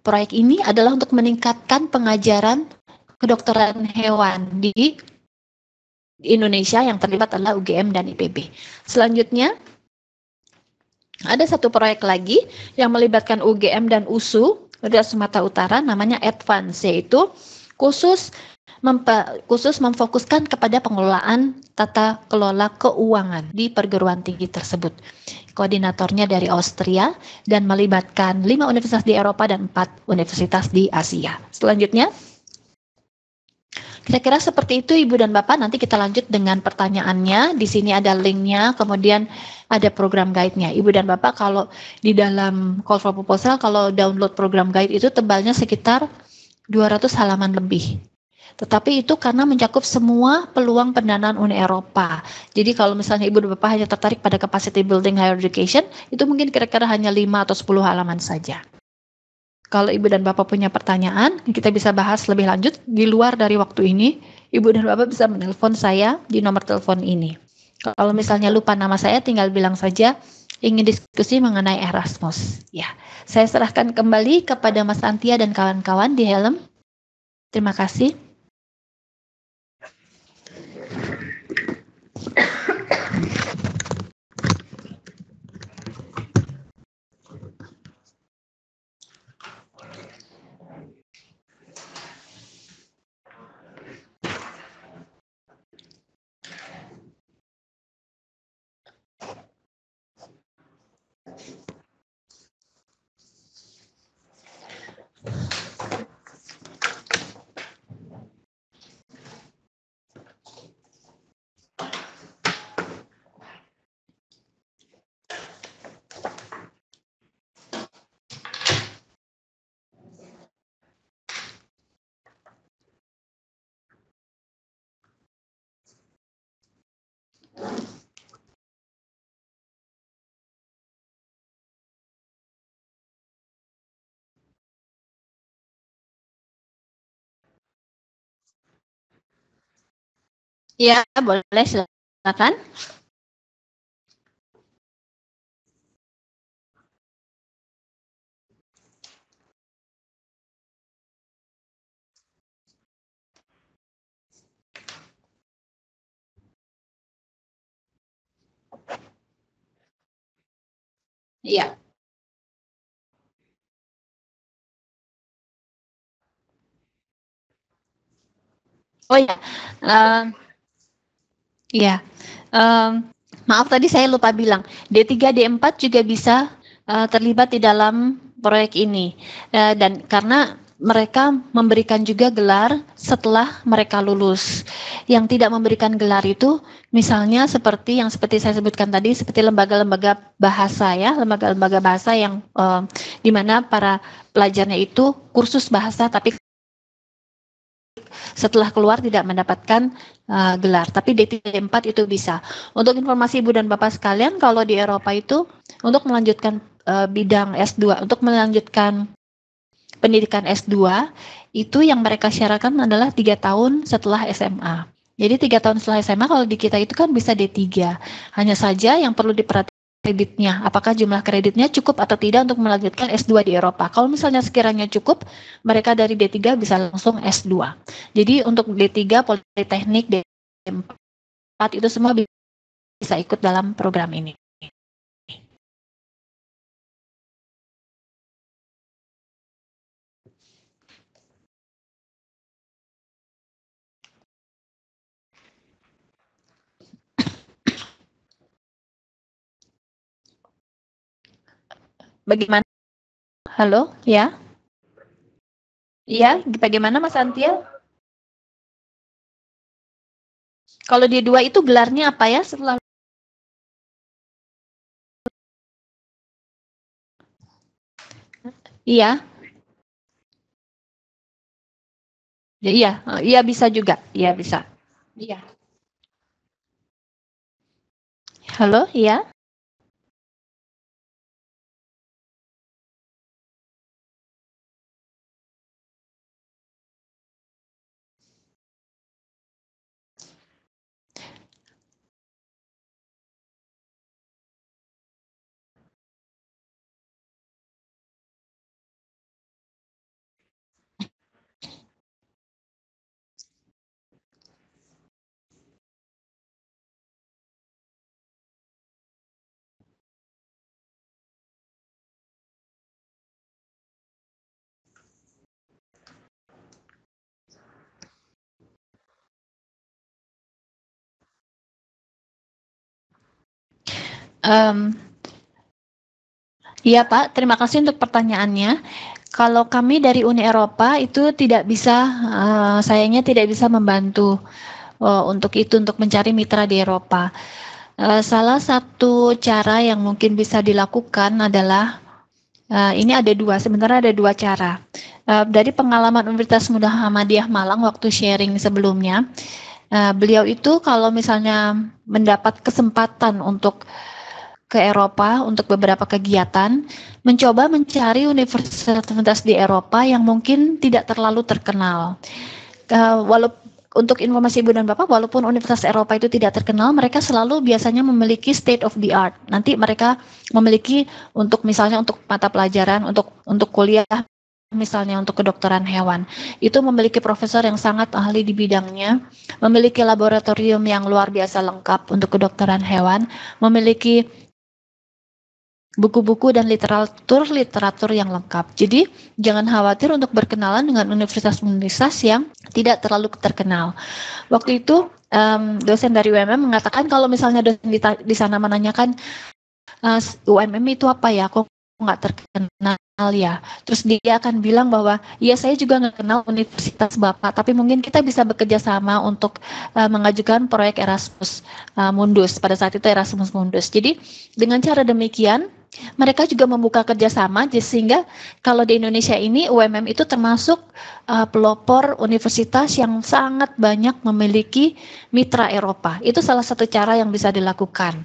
proyek ini adalah untuk meningkatkan pengajaran kedokteran hewan di Indonesia, yang terlibat adalah UGM dan IPB. Selanjutnya, ada satu proyek lagi yang melibatkan UGM dan USU dari Sumatera Utara, namanya Advance, yaitu khusus memfokuskan kepada pengelolaan tata kelola keuangan di perguruan tinggi tersebut. Koordinatornya dari Austria dan melibatkan 5 universitas di Eropa dan 4 universitas di Asia. Selanjutnya, Kira-kira seperti itu Ibu dan Bapak. Nanti kita lanjut dengan pertanyaannya. Di sini ada linknya, kemudian ada program guide-nya. Ibu dan Bapak kalau di dalam call for proposal, kalau download program guide itu tebalnya sekitar 200 halaman lebih. Tetapi itu karena mencakup semua peluang pendanaan Uni Eropa. Jadi kalau misalnya Ibu dan Bapak hanya tertarik pada capacity building higher education, itu mungkin kira-kira hanya 5 atau 10 halaman saja. Kalau Ibu dan Bapak punya pertanyaan, kita bisa bahas lebih lanjut di luar dari waktu ini. Ibu dan Bapak bisa menelpon saya di nomor telepon ini. Kalau misalnya lupa nama saya, tinggal bilang saja ingin diskusi mengenai Erasmus. Ya, saya serahkan kembali kepada Mas Antia dan kawan-kawan di helm. Terima kasih. Ya, boleh, silakan. Iya. Oh ya, iya. Maaf tadi saya lupa bilang, D3, D4 juga bisa terlibat di dalam proyek ini. Dan karena mereka memberikan juga gelar setelah mereka lulus. Yang tidak memberikan gelar itu misalnya seperti saya sebutkan tadi, seperti lembaga-lembaga bahasa ya, lembaga-lembaga bahasa yang di mana para pelajarnya itu kursus bahasa tapi setelah keluar tidak mendapatkan gelar, tapi D4 itu bisa. Untuk informasi Ibu dan Bapak sekalian, kalau di Eropa itu untuk melanjutkan bidang S2, untuk melanjutkan pendidikan S2, itu yang mereka syaratkan adalah 3 tahun setelah SMA. Jadi 3 tahun setelah SMA kalau di kita itu kan bisa D3. Hanya saja yang perlu diperhatikan kreditnya, apakah jumlah kreditnya cukup atau tidak untuk melanjutkan S2 di Eropa. Kalau misalnya sekiranya cukup, mereka dari D3 bisa langsung S2. Jadi untuk D3, Politeknik, D4 itu semua bisa ikut dalam program ini. Bagaimana? Halo, ya? Iya, bagaimana Mas Antia? Kalau D2 itu gelarnya apa ya setelah? Iya, ya, iya, iya bisa juga, iya bisa. Iya. Halo, iya. Iya Pak, terima kasih untuk pertanyaannya. Kalau kami dari Uni Eropa itu tidak bisa, sayangnya tidak bisa membantu untuk itu, untuk mencari mitra di Eropa. Salah satu cara yang mungkin bisa dilakukan adalah, ini ada dua, sebenarnya ada dua cara. Dari pengalaman Universitas Muhammadiyah Malang waktu sharing sebelumnya, beliau itu kalau misalnya mendapat kesempatan untuk ke Eropa untuk beberapa kegiatan, mencoba mencari universitas di Eropa yang mungkin tidak terlalu terkenal. Walaupun untuk informasi Ibu dan Bapak, walaupun universitas Eropa itu tidak terkenal, mereka selalu biasanya memiliki state of the art. Nanti mereka memiliki untuk misalnya untuk mata pelajaran, untuk kuliah, misalnya untuk kedokteran hewan, itu memiliki profesor yang sangat ahli di bidangnya, memiliki laboratorium yang luar biasa lengkap untuk kedokteran hewan, memiliki buku-buku dan literatur yang lengkap. Jadi jangan khawatir untuk berkenalan dengan universitas-universitas yang tidak terlalu terkenal. Waktu itu dosen dari UMM mengatakan kalau misalnya dosen di sana menanyakan, UMM itu apa ya? Kok nggak terkenal ya? Terus dia akan bilang bahwa, ya saya juga nggak kenal universitas Bapak, tapi mungkin kita bisa bekerja sama untuk mengajukan proyek Erasmus Mundus. Pada saat itu Erasmus Mundus. Jadi dengan cara demikian, mereka juga membuka kerjasama sehingga kalau di Indonesia ini UMM itu termasuk pelopor universitas yang sangat banyak memiliki mitra Eropa. Itu salah satu cara yang bisa dilakukan.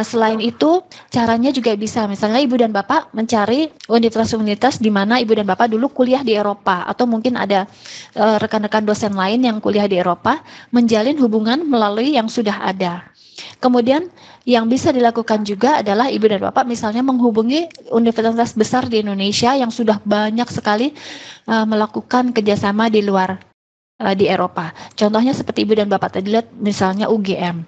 Selain itu, caranya juga bisa, misalnya Ibu dan Bapak mencari universitas-universitas di mana Ibu dan Bapak dulu kuliah di Eropa, atau mungkin ada rekan-rekan dosen lain yang kuliah di Eropa, menjalin hubungan melalui yang sudah ada. Kemudian yang bisa dilakukan juga adalah Ibu dan Bapak misalnya menghubungi universitas besar di Indonesia yang sudah banyak sekali melakukan kerjasama di luar di Eropa. Contohnya seperti Ibu dan Bapak tadi lihat misalnya UGM.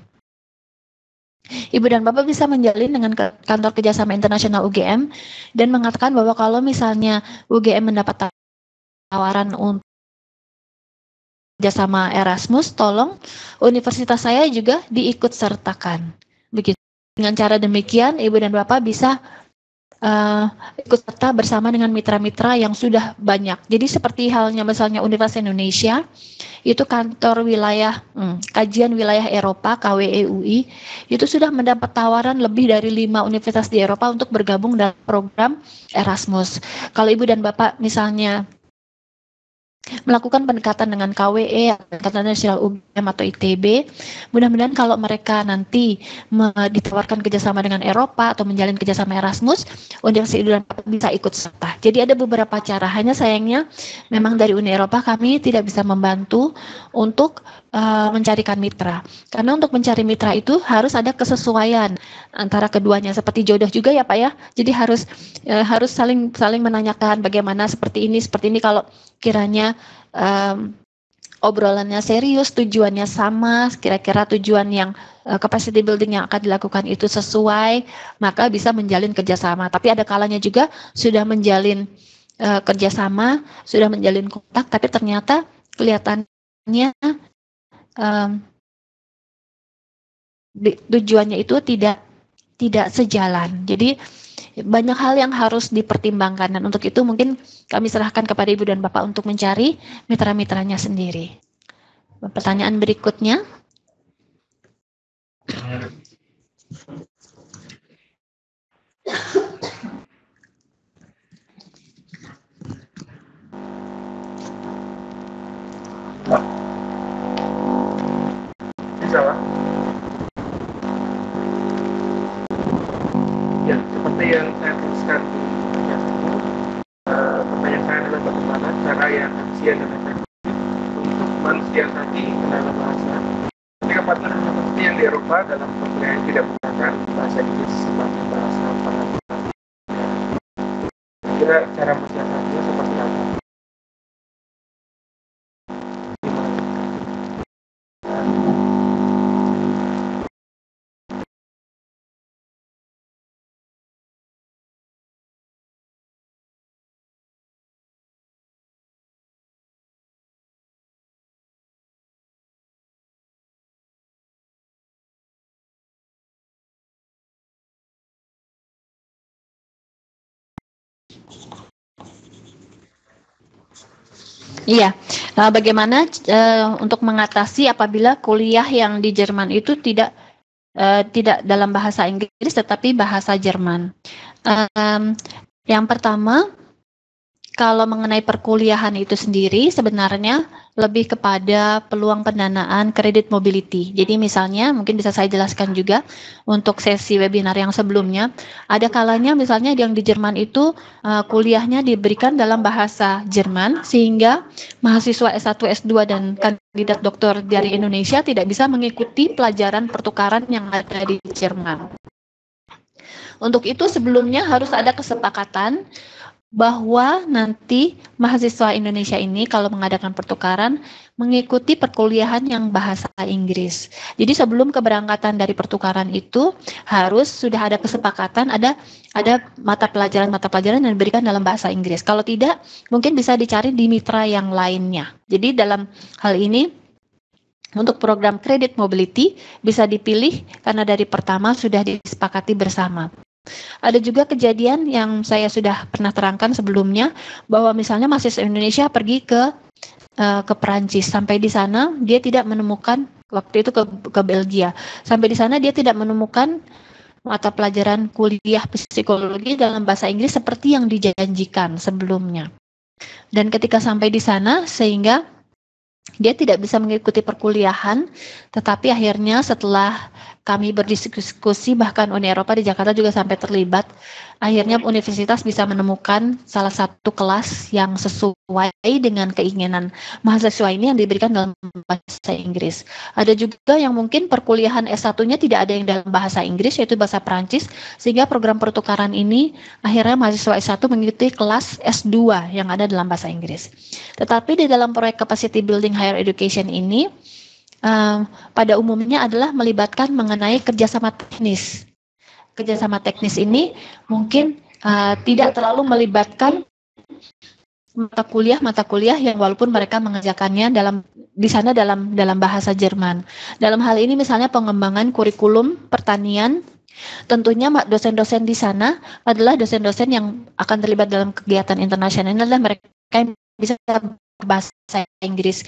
Ibu dan Bapak bisa menjalin dengan kantor kerjasama internasional UGM dan mengatakan bahwa kalau misalnya UGM mendapat tawaran untuk kerjasama Erasmus, tolong universitas saya juga diikut sertakan. Begitu. Dengan cara demikian, Ibu dan Bapak bisa ikut serta bersama dengan mitra-mitra yang sudah banyak. Jadi seperti halnya misalnya Universitas Indonesia, itu kantor wilayah kajian wilayah Eropa KWEUI itu sudah mendapat tawaran lebih dari 5 universitas di Eropa untuk bergabung dalam program Erasmus. Kalau Ibu dan Bapak misalnya melakukan pendekatan dengan KWE, Ikatan Nasional UGM atau ITB, mudah-mudahan kalau mereka nanti ditawarkan kerjasama dengan Eropa atau menjalin kerjasama Erasmus, Universitas Indonesia bisa ikut serta. Jadi ada beberapa cara, hanya sayangnya memang dari Uni Eropa kami tidak bisa membantu untuk mencarikan mitra. Karena untuk mencari mitra itu harus ada kesesuaian antara keduanya, seperti jodoh juga ya Pak ya. Jadi harus saling menanyakan bagaimana seperti ini kalau kiranya obrolannya serius, tujuannya sama, kira-kira tujuan yang capacity building yang akan dilakukan itu sesuai, maka bisa menjalin kerjasama. Tapi ada kalanya juga sudah menjalin kerjasama, sudah menjalin kontak, tapi ternyata kelihatannya tujuannya itu tidak sejalan. Jadi banyak hal yang harus dipertimbangkan dan untuk itu mungkin kami serahkan kepada Ibu dan Bapak untuk mencari mitra-mitranya sendiri. Pertanyaan berikutnya. Bisa, Pak? Ya, seperti yang saya tuliskan di yang itu, pertanyaan saya adalah bagaimana cara yang efisien dan efektif untuk manusia tadi mengenal bahasa. Ketika partner seperti yang di Eropa dalam pembelajaran tidak menggunakan bahasa Inggris sebagai bahasa pengaturan. Kira cara mensiasatinya seperti apa? Iya, bagaimana untuk mengatasi apabila kuliah yang di Jerman itu tidak dalam bahasa Inggris tetapi bahasa Jerman. Yang pertama, kalau mengenai perkuliahan itu sendiri sebenarnya lebih kepada peluang pendanaan kredit mobility. Jadi misalnya mungkin bisa saya jelaskan juga untuk sesi webinar yang sebelumnya, ada kalanya misalnya yang di Jerman itu kuliahnya diberikan dalam bahasa Jerman sehingga mahasiswa S1, S2 dan kandidat doktor dari Indonesia tidak bisa mengikuti pelajaran pertukaran yang ada di Jerman. Untuk itu sebelumnya harus ada kesepakatan bahwa nanti mahasiswa Indonesia ini kalau mengadakan pertukaran mengikuti perkuliahan yang bahasa Inggris. Jadi sebelum keberangkatan dari pertukaran itu harus sudah ada kesepakatan, ada mata pelajaran yang diberikan dalam bahasa Inggris. Kalau tidak, mungkin bisa dicari di mitra yang lainnya. Jadi dalam hal ini untuk program Credit Mobility bisa dipilih karena dari pertama sudah disepakati bersama. Ada juga kejadian yang saya sudah pernah terangkan sebelumnya bahwa misalnya mahasiswa Indonesia pergi ke Perancis, sampai di sana dia tidak menemukan, waktu itu ke Belgia, sampai di sana dia tidak menemukan mata pelajaran kuliah psikologi dalam bahasa Inggris seperti yang dijanjikan sebelumnya. Dan ketika sampai di sana sehingga dia tidak bisa mengikuti perkuliahan, tetapi akhirnya setelah kami berdiskusi, bahkan Uni Eropa di Jakarta juga sampai terlibat, akhirnya universitas bisa menemukan salah satu kelas yang sesuai dengan keinginan mahasiswa ini yang diberikan dalam bahasa Inggris. Ada juga yang mungkin perkuliahan S1-nya tidak ada yang dalam bahasa Inggris, yaitu bahasa Perancis, sehingga program pertukaran ini akhirnya mahasiswa S1 mengikuti kelas S2 yang ada dalam bahasa Inggris. Tetapi di dalam proyek Capacity Building Higher Education ini, pada umumnya adalah melibatkan mengenai kerjasama teknis. Kerjasama teknis ini mungkin tidak terlalu melibatkan mata kuliah yang walaupun mereka mengerjakannya di sana dalam bahasa Jerman. Dalam hal ini misalnya pengembangan kurikulum pertanian, tentunya dosen-dosen di sana adalah dosen-dosen yang akan terlibat dalam kegiatan internasional. Ini adalah mereka yang bisa bahasa Inggris.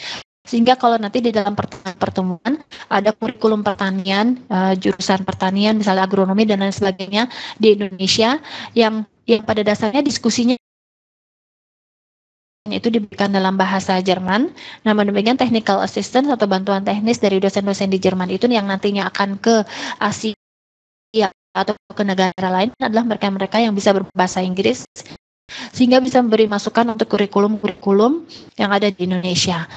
Sehingga kalau nanti di dalam pertemuan ada kurikulum pertanian, jurusan pertanian, misalnya agronomi dan lain sebagainya di Indonesia yang pada dasarnya diskusinya itu diberikan dalam bahasa Jerman. Namun demikian technical assistance atau bantuan teknis dari dosen-dosen di Jerman itu yang nantinya akan ke Asia atau ke negara lain adalah mereka-mereka yang bisa berbahasa Inggris sehingga bisa memberi masukan untuk kurikulum-kurikulum yang ada di Indonesia.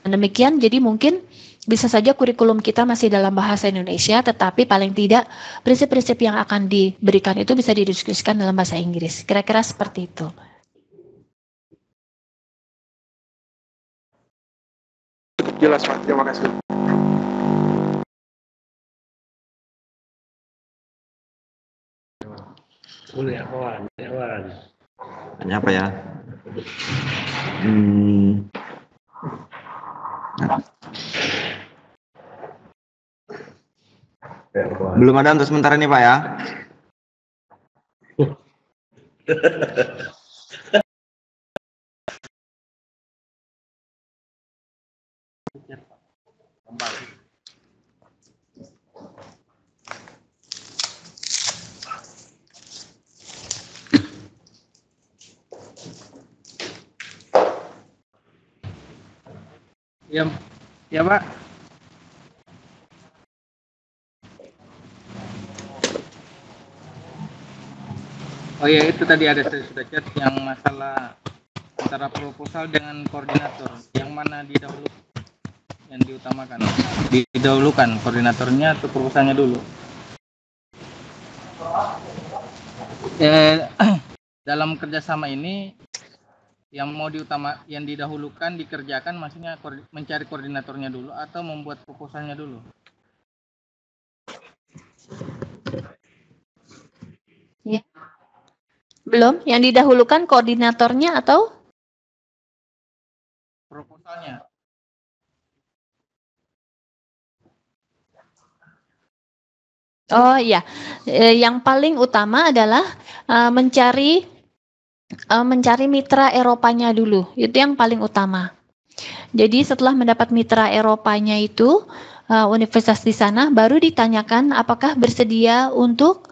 Demikian, jadi mungkin bisa saja kurikulum kita masih dalam bahasa Indonesia, tetapi paling tidak prinsip-prinsip yang akan diberikan itu bisa didiskusikan dalam bahasa Inggris. Kira-kira seperti itu. Jelas, Pak. Terima kasih. Tanya apa ya? Belum ada untuk sementara ini, Pak ya. Ya, Pak. Oh ya, itu tadi ada saya sudah chat yang masalah antara proposal dengan koordinator, yang mana didahulukan, yang diutamakan, didahulukan koordinatornya atau proposalnya dulu. Dalam kerjasama ini yang yang didahulukan dikerjakan, maksudnya mencari koordinatornya dulu atau membuat proposalnya dulu? Ya. Belum, yang didahulukan koordinatornya atau proposalnya? Oh iya, yang paling utama adalah mencari mitra Eropanya dulu, itu yang paling utama. Jadi setelah mendapat mitra Eropanya itu, universitas di sana baru ditanyakan apakah bersedia untuk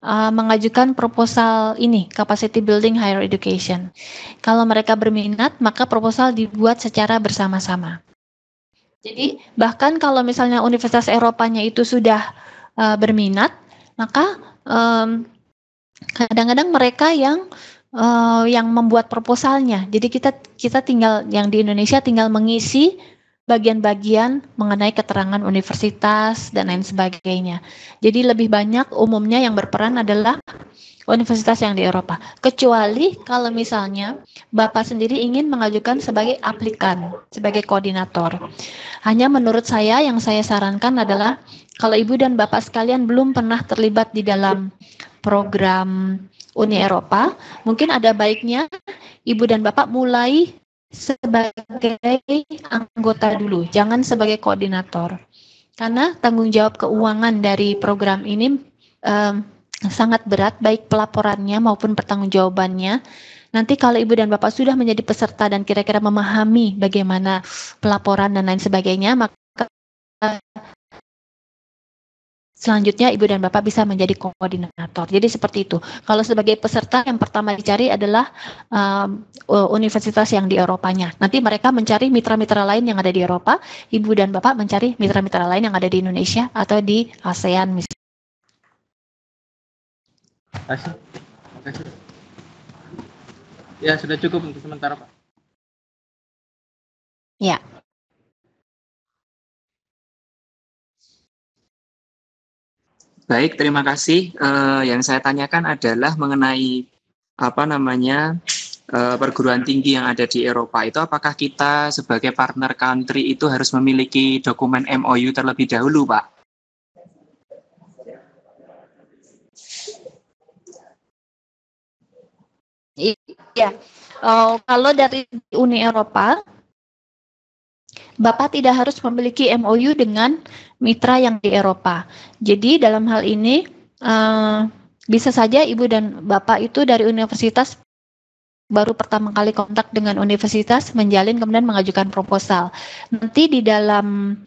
mengajukan proposal ini, Capacity Building Higher Education. Kalau mereka berminat, maka proposal dibuat secara bersama-sama. Jadi bahkan kalau misalnya universitas Eropanya itu sudah berminat, maka kadang-kadang mereka yang membuat proposalnya. Jadi kita tinggal yang di Indonesia tinggal mengisi bagian-bagian mengenai keterangan universitas dan lain sebagainya. Jadi lebih banyak umumnya yang berperan adalah universitas yang di Eropa. Kecuali kalau misalnya Bapak sendiri ingin mengajukan sebagai aplikan, sebagai koordinator. Hanya menurut saya yang saya sarankan adalah kalau Ibu dan Bapak sekalian belum pernah terlibat di dalam program Uni Eropa, mungkin ada baiknya Ibu dan Bapak mulai sebagai anggota dulu, jangan sebagai koordinator. Karena tanggung jawab keuangan dari program ini sangat berat, baik pelaporannya maupun pertanggungjawabannya. Nanti kalau Ibu dan Bapak sudah menjadi peserta dan kira-kira memahami bagaimana pelaporan dan lain sebagainya, maka selanjutnya Ibu dan Bapak bisa menjadi koordinator. Jadi seperti itu. Kalau sebagai peserta yang pertama dicari adalah universitas yang di Eropanya. Nanti mereka mencari mitra-mitra lain yang ada di Eropa. Ibu dan Bapak mencari mitra-mitra lain yang ada di Indonesia atau di ASEAN misalnya. Terima kasih. Ya, sudah cukup untuk sementara, Pak. Ya. Baik, terima kasih. Yang saya tanyakan adalah mengenai perguruan tinggi yang ada di Eropa itu, apakah kita sebagai partner country itu harus memiliki dokumen MOU terlebih dahulu, Pak? Iya, kalau dari Uni Eropa, Bapak tidak harus memiliki MOU dengan mitra yang di Eropa. Jadi dalam hal ini bisa saja Ibu dan Bapak itu dari universitas baru pertama kali kontak dengan universitas, menjalin kemudian mengajukan proposal. Nanti di dalam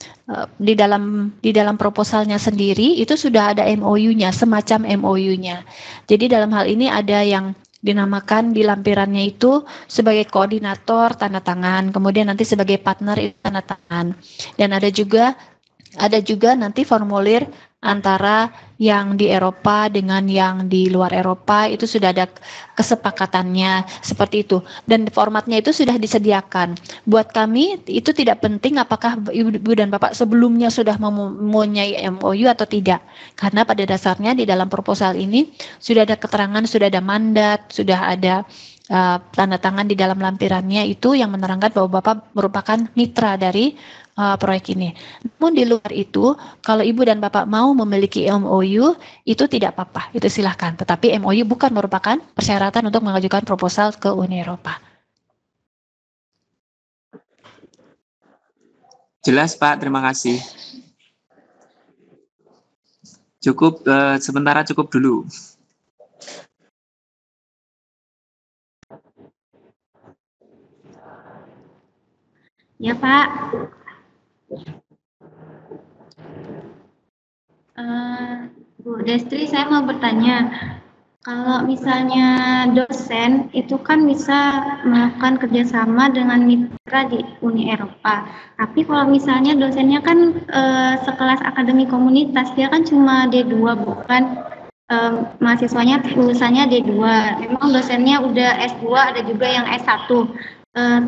proposalnya sendiri itu sudah ada MOU-nya, semacam MOU-nya. Jadi dalam hal ini ada yang dinamakan di lampirannya itu sebagai koordinator tanda tangan, kemudian nanti sebagai partner itu tanda tangan. Dan ada juga nanti formulir antara yang di Eropa dengan yang di luar Eropa itu sudah ada kesepakatannya seperti itu, dan formatnya itu sudah disediakan. Buat kami itu tidak penting apakah Ibu dan Bapak sebelumnya sudah mempunyai MOU atau tidak, karena pada dasarnya di dalam proposal ini sudah ada keterangan, sudah ada mandat, sudah ada tanda tangan di dalam lampirannya itu yang menerangkan bahwa Bapak merupakan mitra dari proyek ini. Namun di luar itu, kalau Ibu dan Bapak mau memiliki MOU, itu tidak apa-apa, itu silahkan. Tetapi MOU bukan merupakan persyaratan untuk mengajukan proposal ke Uni Eropa. Jelas, Pak, terima kasih. Cukup, sementara cukup dulu. Ya, Pak. Bu Destri, saya mau bertanya, kalau misalnya dosen itu kan bisa melakukan kerjasama dengan mitra di Uni Eropa, tapi kalau misalnya dosennya kan sekelas akademi komunitas, dia kan cuma D2, bukan mahasiswanya lulusannya D2, memang dosennya udah S2, ada juga yang S1.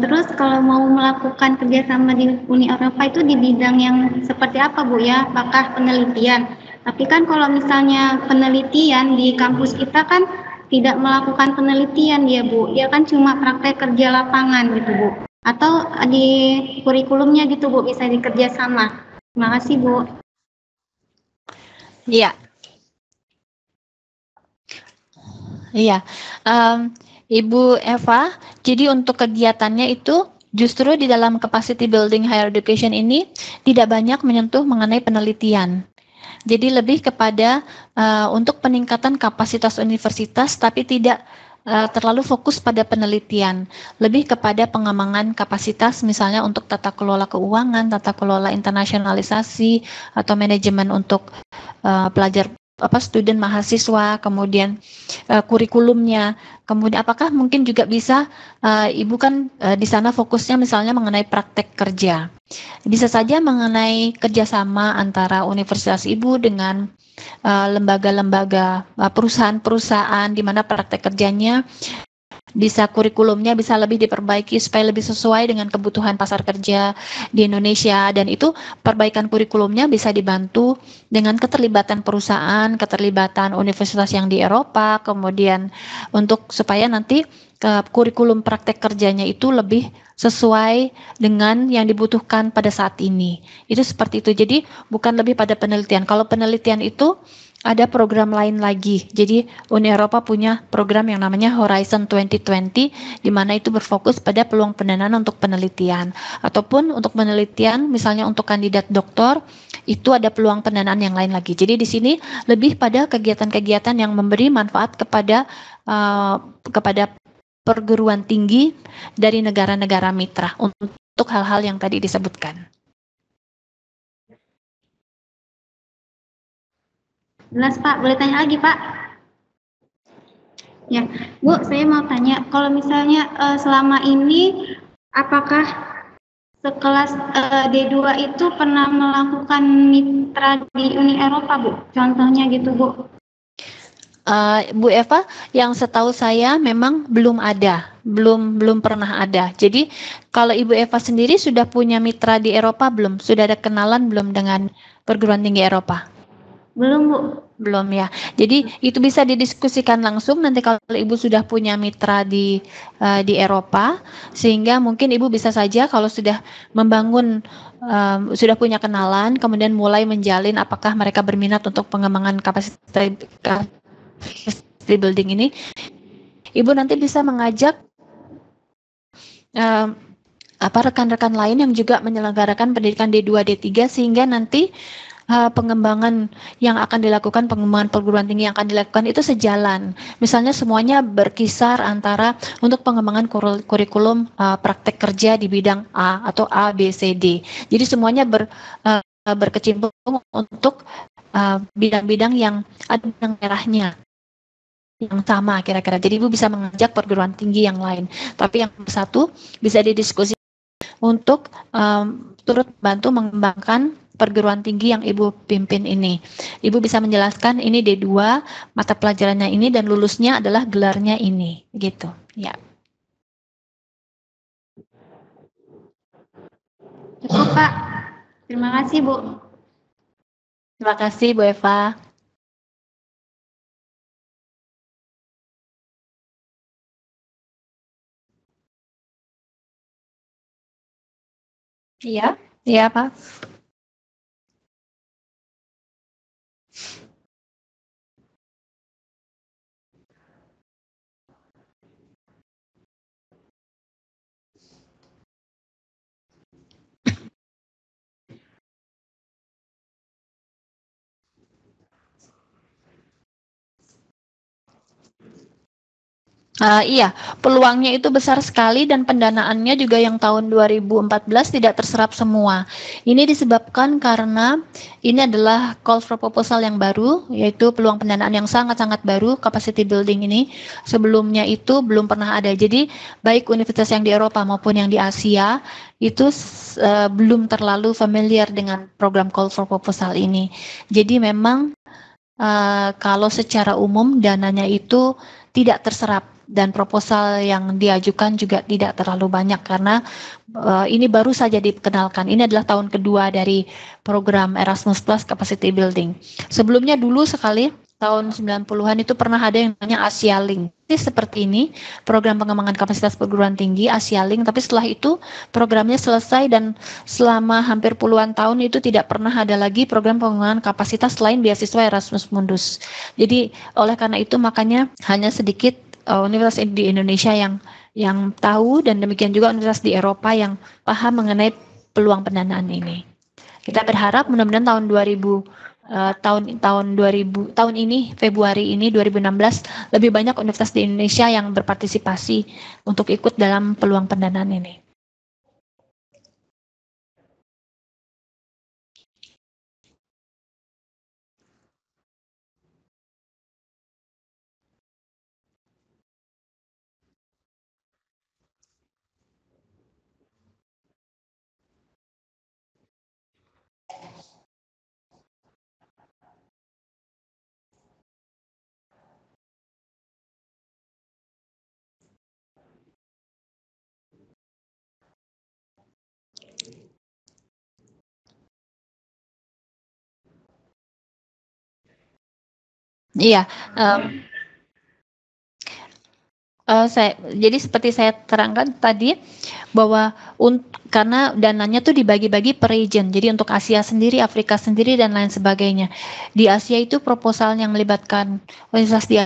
Terus kalau mau melakukan kerjasama di Uni Eropa itu di bidang yang seperti apa, Bu ya? Apakah penelitian? Tapi kan kalau misalnya penelitian di kampus kita kan tidak melakukan penelitian ya, Bu. Dia kan cuma praktek kerja lapangan gitu, Bu. Atau di kurikulumnya gitu, Bu, bisa dikerja sama. Terima kasih, Bu. Iya. Iya. Ibu Eva, jadi untuk kegiatannya itu justru di dalam Capacity Building Higher Education ini tidak banyak menyentuh mengenai penelitian. Jadi lebih kepada untuk peningkatan kapasitas universitas, tapi tidak terlalu fokus pada penelitian, lebih kepada pengembangan kapasitas misalnya untuk tata kelola keuangan, tata kelola internasionalisasi atau manajemen untuk pelajar student mahasiswa, kemudian kurikulumnya, kemudian apakah mungkin juga bisa Ibu kan di sana fokusnya misalnya mengenai praktek kerja, bisa saja mengenai kerjasama antara universitas Ibu dengan lembaga-lembaga perusahaan-perusahaan di mana praktek kerjanya bisa kurikulumnya bisa lebih diperbaiki supaya lebih sesuai dengan kebutuhan pasar kerja di Indonesia, dan itu perbaikan kurikulumnya bisa dibantu dengan keterlibatan perusahaan, keterlibatan universitas yang di Eropa, kemudian untuk supaya nanti kurikulum praktek kerjanya itu lebih sesuai dengan yang dibutuhkan pada saat ini. Itu seperti itu. Jadi bukan lebih pada penelitian. Kalau penelitian itu ada program lain lagi. Jadi Uni Eropa punya program yang namanya Horizon 2020 di mana itu berfokus pada peluang pendanaan untuk penelitian. Ataupun untuk penelitian misalnya untuk kandidat doktor itu ada peluang pendanaan yang lain lagi. Jadi di sini lebih pada kegiatan-kegiatan yang memberi manfaat kepada perguruan tinggi dari negara-negara mitra untuk hal-hal yang tadi disebutkan. Jelas Pak, boleh tanya lagi Pak? Ya, Bu, saya mau tanya, kalau misalnya selama ini apakah sekelas D2 itu pernah melakukan mitra di Uni Eropa, Bu? Contohnya gitu, Bu. Bu Eva, yang setahu saya memang belum ada, belum pernah ada. Jadi kalau Ibu Eva sendiri sudah punya mitra di Eropa belum? Sudah ada kenalan belum dengan perguruan tinggi Eropa? Belum, Bu. Belum ya. Jadi itu bisa didiskusikan langsung nanti kalau Ibu sudah punya mitra di Eropa, sehingga mungkin Ibu bisa saja kalau sudah membangun sudah punya kenalan, kemudian mulai menjalin apakah mereka berminat untuk pengembangan kapasitas building ini, Ibu nanti bisa mengajak rekan-rekan lain yang juga menyelenggarakan pendidikan D2, D3 sehingga nanti pengembangan yang akan dilakukan, pengembangan perguruan tinggi yang akan dilakukan itu sejalan. Misalnya semuanya berkisar antara untuk pengembangan kurikulum praktek kerja di bidang A atau A, B, C, D. Jadi semuanya berkecimpung untuk bidang-bidang yang ada yang merahnya yang sama kira-kira. Jadi Ibu bisa mengajak perguruan tinggi yang lain. Tapi yang satu bisa didiskusi untuk turut bantu mengembangkan perguruan tinggi yang Ibu pimpin ini. Ibu bisa menjelaskan ini D2, mata pelajarannya ini, dan lulusnya adalah gelarnya ini. Gitu. Ya. Cukup, Pak. Terima kasih, Bu. Terima kasih, Bu Eva. Iya, iya, Pak. Iya, peluangnya itu besar sekali dan pendanaannya juga yang tahun 2014 tidak terserap semua. Ini disebabkan karena ini adalah call for proposal yang baru, yaitu peluang pendanaan yang sangat-sangat baru, capacity building ini. Sebelumnya itu belum pernah ada. Jadi baik universitas yang di Eropa maupun yang di Asia itu belum terlalu familiar dengan program call for proposal ini. Jadi memang kalau secara umum dananya itu tidak terserap dan proposal yang diajukan juga tidak terlalu banyak karena ini baru saja dikenalkan. Ini adalah tahun kedua dari program Erasmus Plus Capacity Building. Sebelumnya dulu sekali tahun 90-an itu pernah ada yang namanya Asia Link. Seperti ini, program pengembangan kapasitas perguruan tinggi Asia Link, tapi setelah itu programnya selesai dan selama hampir puluhan tahun itu tidak pernah ada lagi program pengembangan kapasitas selain beasiswa Erasmus Mundus. Jadi oleh karena itu makanya hanya sedikit universitas di Indonesia yang tahu, dan demikian juga universitas di Eropa yang paham mengenai peluang pendanaan ini. Kita berharap mudah-mudahan tahun 2020 tahun ini Februari ini 2016 lebih banyak universitas di Indonesia yang berpartisipasi untuk ikut dalam peluang pendanaan ini. Iya, jadi seperti saya terangkan tadi bahwa karena dananya tuh dibagi-bagi per region. Jadi untuk Asia sendiri, Afrika sendiri dan lain sebagainya. Di Asia itu proposal yang melibatkan universitas di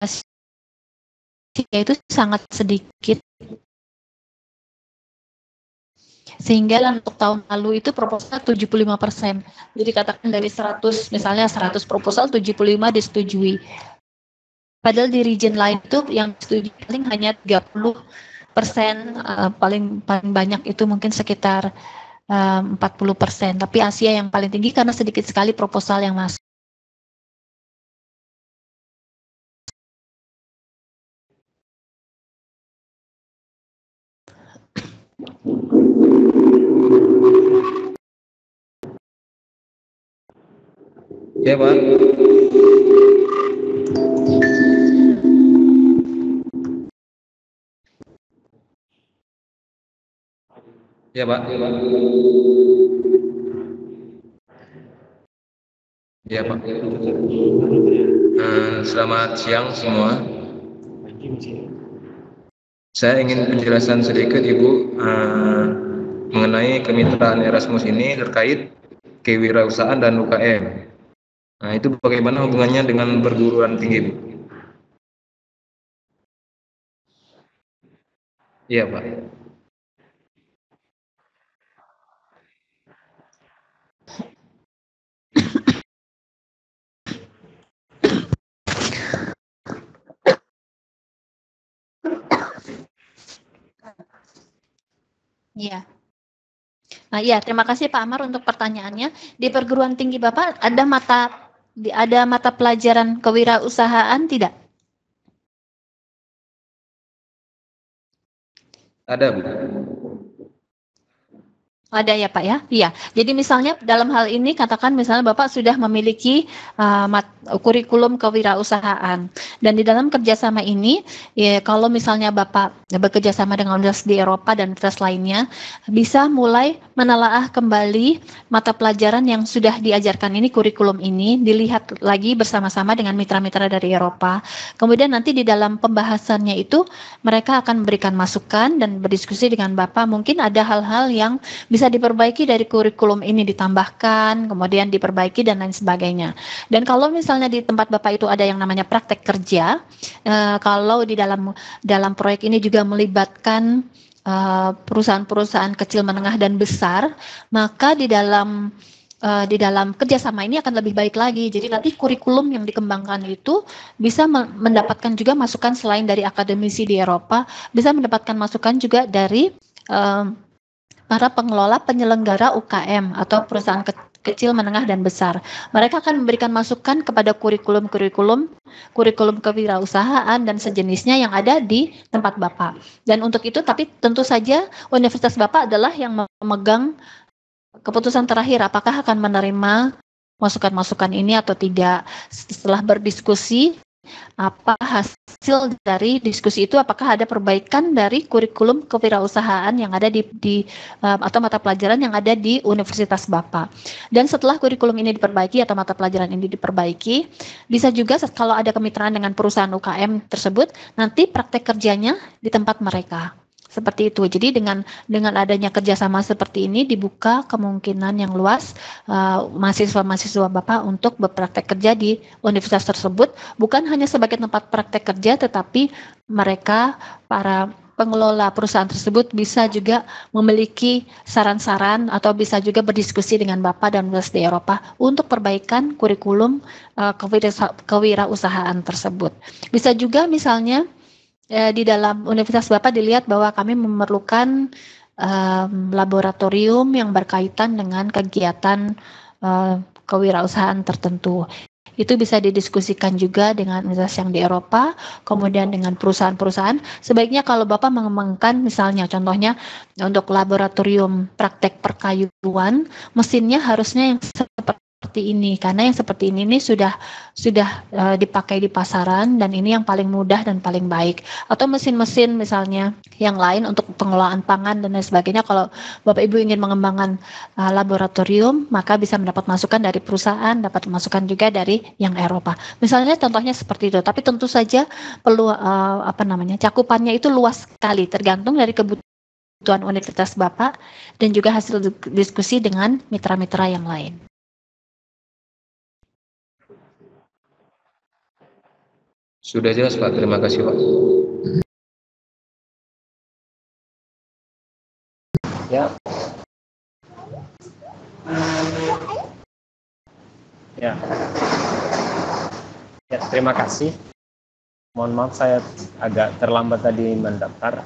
Asia itu sangat sedikit. Sehingga untuk tahun lalu itu proposal 75%. Jadi katakan dari 100, misalnya 100 proposal 75 disetujui. Padahal di region lain itu yang studi paling hanya 30%, paling banyak itu mungkin sekitar 40%. Tapi Asia yang paling tinggi karena sedikit sekali proposal yang masuk. Ya, Pak. Ya, Pak. Ya, Pak. Selamat siang semua. Saya ingin penjelasan sedikit, Ibu, mengenai kemitraan Erasmus ini terkait kewirausahaan dan UKM. Nah, itu bagaimana hubungannya dengan perguruan tinggi, Bu? Iya, Pak. Iya. Nah, iya, terima kasih Pak Amar untuk pertanyaannya. Di perguruan tinggi Bapak ada mata pelajaran kewirausahaan tidak? Ada, Bu. Ada ya Pak ya? Iya. Jadi misalnya dalam hal ini katakan misalnya Bapak sudah memiliki kurikulum kewirausahaan dan di dalam kerjasama ini ya, kalau misalnya Bapak bekerja sama dengan universitas di Eropa dan universitas lainnya bisa mulai menelaah kembali mata pelajaran yang sudah diajarkan ini, kurikulum ini dilihat lagi bersama-sama dengan mitra-mitra dari Eropa. Kemudian nanti di dalam pembahasannya itu mereka akan memberikan masukan dan berdiskusi dengan Bapak, mungkin ada hal-hal yang bisa diperbaiki dari kurikulum ini, ditambahkan, kemudian diperbaiki dan lain sebagainya. Dan kalau misalnya di tempat Bapak itu ada yang namanya praktek kerja, kalau di dalam proyek ini juga melibatkan perusahaan-perusahaan kecil, menengah dan besar, maka di dalam kerjasama ini akan lebih baik lagi. Jadi nanti kurikulum yang dikembangkan itu bisa mendapatkan juga masukan selain dari akademisi di Eropa, bisa mendapatkan masukan juga dari para pengelola penyelenggara UKM atau perusahaan kecil, menengah, dan besar. Mereka akan memberikan masukan kepada kurikulum kewirausahaan dan sejenisnya yang ada di tempat Bapak. Dan untuk itu, tapi tentu saja universitas Bapak adalah yang memegang keputusan terakhir apakah akan menerima masukan-masukan ini atau tidak. Setelah berdiskusi, apa hasil dari diskusi itu, apakah ada perbaikan dari kurikulum kewirausahaan yang ada atau mata pelajaran yang ada di universitas Bapak. Dan setelah kurikulum ini diperbaiki atau mata pelajaran ini diperbaiki, bisa juga kalau ada kemitraan dengan perusahaan UKM tersebut, nanti praktek kerjanya di tempat mereka. Seperti itu. Jadi dengan adanya kerjasama seperti ini dibuka kemungkinan yang luas mahasiswa-mahasiswa Bapak untuk berpraktek kerja di universitas tersebut, bukan hanya sebagai tempat praktek kerja, tetapi mereka para pengelola perusahaan tersebut bisa juga memiliki saran-saran atau bisa juga berdiskusi dengan Bapak dan Universitas di Eropa untuk perbaikan kurikulum kewirausahaan tersebut. Bisa juga misalnya di dalam universitas Bapak dilihat bahwa kami memerlukan laboratorium yang berkaitan dengan kegiatan kewirausahaan tertentu. Itu bisa didiskusikan juga dengan universitas yang di Eropa, kemudian dengan perusahaan-perusahaan. Sebaiknya kalau Bapak mengembangkan misalnya contohnya untuk laboratorium praktek perkayuan, mesinnya harusnya yang seperti ini, karena yang seperti ini sudah dipakai di pasaran dan ini yang paling mudah dan paling baik. Atau mesin-mesin misalnya yang lain untuk pengelolaan pangan dan lain sebagainya. Kalau Bapak Ibu ingin mengembangkan laboratorium, maka bisa mendapat masukan dari perusahaan, dapat masukan juga dari yang Eropa. Misalnya contohnya seperti itu. Tapi tentu saja perlu cakupannya itu luas sekali, tergantung dari kebutuhan universitas Bapak dan juga hasil diskusi dengan mitra-mitra yang lain. Sudah jelas Pak, terima kasih Pak. Ya. Ya. Ya, terima kasih. Mohon maaf saya agak terlambat tadi mendaftar.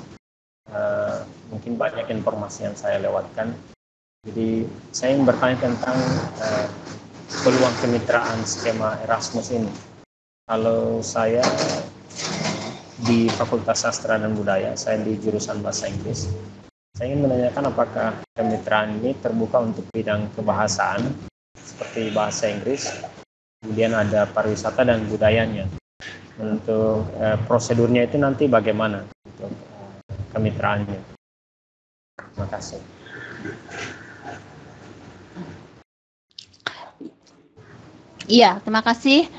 Mungkin banyak informasi yang saya lewatkan. Jadi saya ingin bertanya tentang peluang kemitraan skema Erasmus ini. Kalau saya di Fakultas Sastra dan Budaya, saya di jurusan Bahasa Inggris. Saya ingin menanyakan apakah kemitraan ini terbuka untuk bidang kebahasaan seperti bahasa Inggris, kemudian ada pariwisata dan budayanya. Untuk prosedurnya itu nanti bagaimana untuk kemitraannya? Terima kasih. Iya, terima kasih.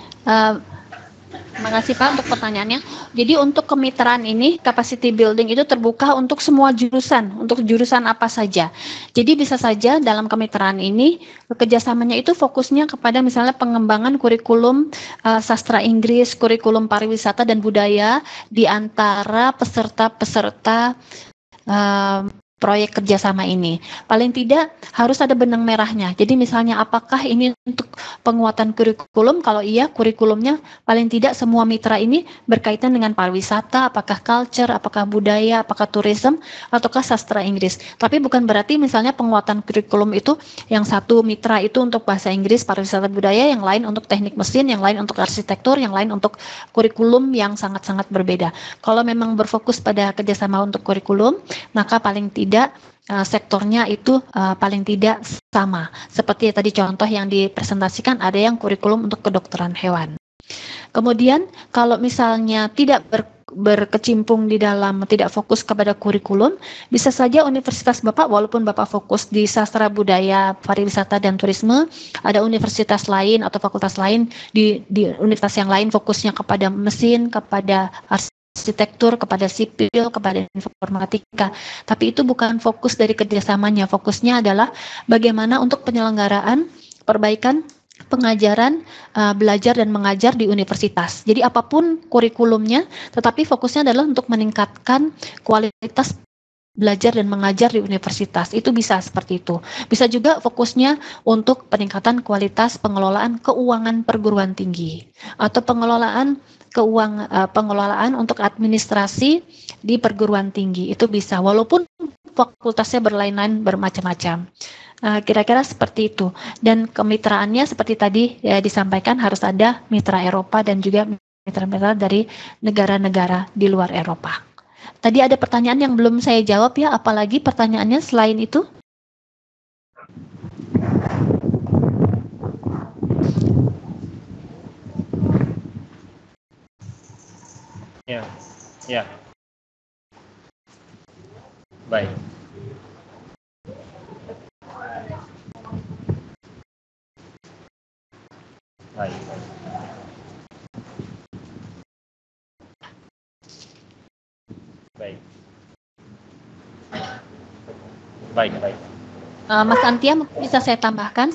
Terima kasih Pak untuk pertanyaannya. Jadi untuk kemitraan ini, capacity building itu terbuka untuk semua jurusan, untuk jurusan apa saja. Jadi bisa saja dalam kemitraan ini, kerjasamanya itu fokusnya kepada misalnya pengembangan kurikulum sastra Inggris, kurikulum pariwisata dan budaya di antara peserta-peserta proyek kerjasama ini. Paling tidak harus ada benang merahnya. Jadi misalnya apakah ini untuk penguatan kurikulum? Kalau iya, kurikulumnya paling tidak semua mitra ini berkaitan dengan pariwisata, apakah culture, apakah budaya, apakah tourism, ataukah sastra Inggris. Tapi bukan berarti misalnya penguatan kurikulum itu yang satu mitra itu untuk bahasa Inggris, pariwisata, budaya, yang lain untuk teknik mesin, yang lain untuk arsitektur, yang lain untuk kurikulum yang sangat-sangat berbeda. Kalau memang berfokus pada kerjasama untuk kurikulum, maka paling tidak sektornya itu paling tidak sama. Seperti tadi contoh yang dipresentasikan, ada yang kurikulum untuk kedokteran hewan. Kemudian kalau misalnya tidak berkecimpung di dalam, tidak fokus kepada kurikulum, bisa saja universitas Bapak, walaupun Bapak fokus di sastra budaya, pariwisata dan turisme, ada universitas lain atau fakultas lain di universitas yang lain fokusnya kepada mesin, kepada arsitektur, kepada sipil, kepada informatika. Tapi itu bukan fokus dari kerjasamanya. Fokusnya adalah bagaimana untuk penyelenggaraan perbaikan pengajaran, belajar dan mengajar di universitas. Jadi apapun kurikulumnya, tetapi fokusnya adalah untuk meningkatkan kualitas belajar dan mengajar di universitas. Itu bisa seperti itu. Bisa juga fokusnya untuk peningkatan kualitas pengelolaan keuangan perguruan tinggi atau pengelolaan untuk administrasi di perguruan tinggi. Itu bisa, walaupun fakultasnya berlain-lain, bermacam-macam. Kira-kira seperti itu. Dan kemitraannya seperti tadi disampaikan, harus ada mitra Eropa dan juga mitra-mitra dari negara-negara di luar Eropa. Tadi ada pertanyaan yang belum saya jawab ya, apalagi pertanyaannya selain itu? Ya. Baik. Baik. Mas Antia, bisa saya tambahkan.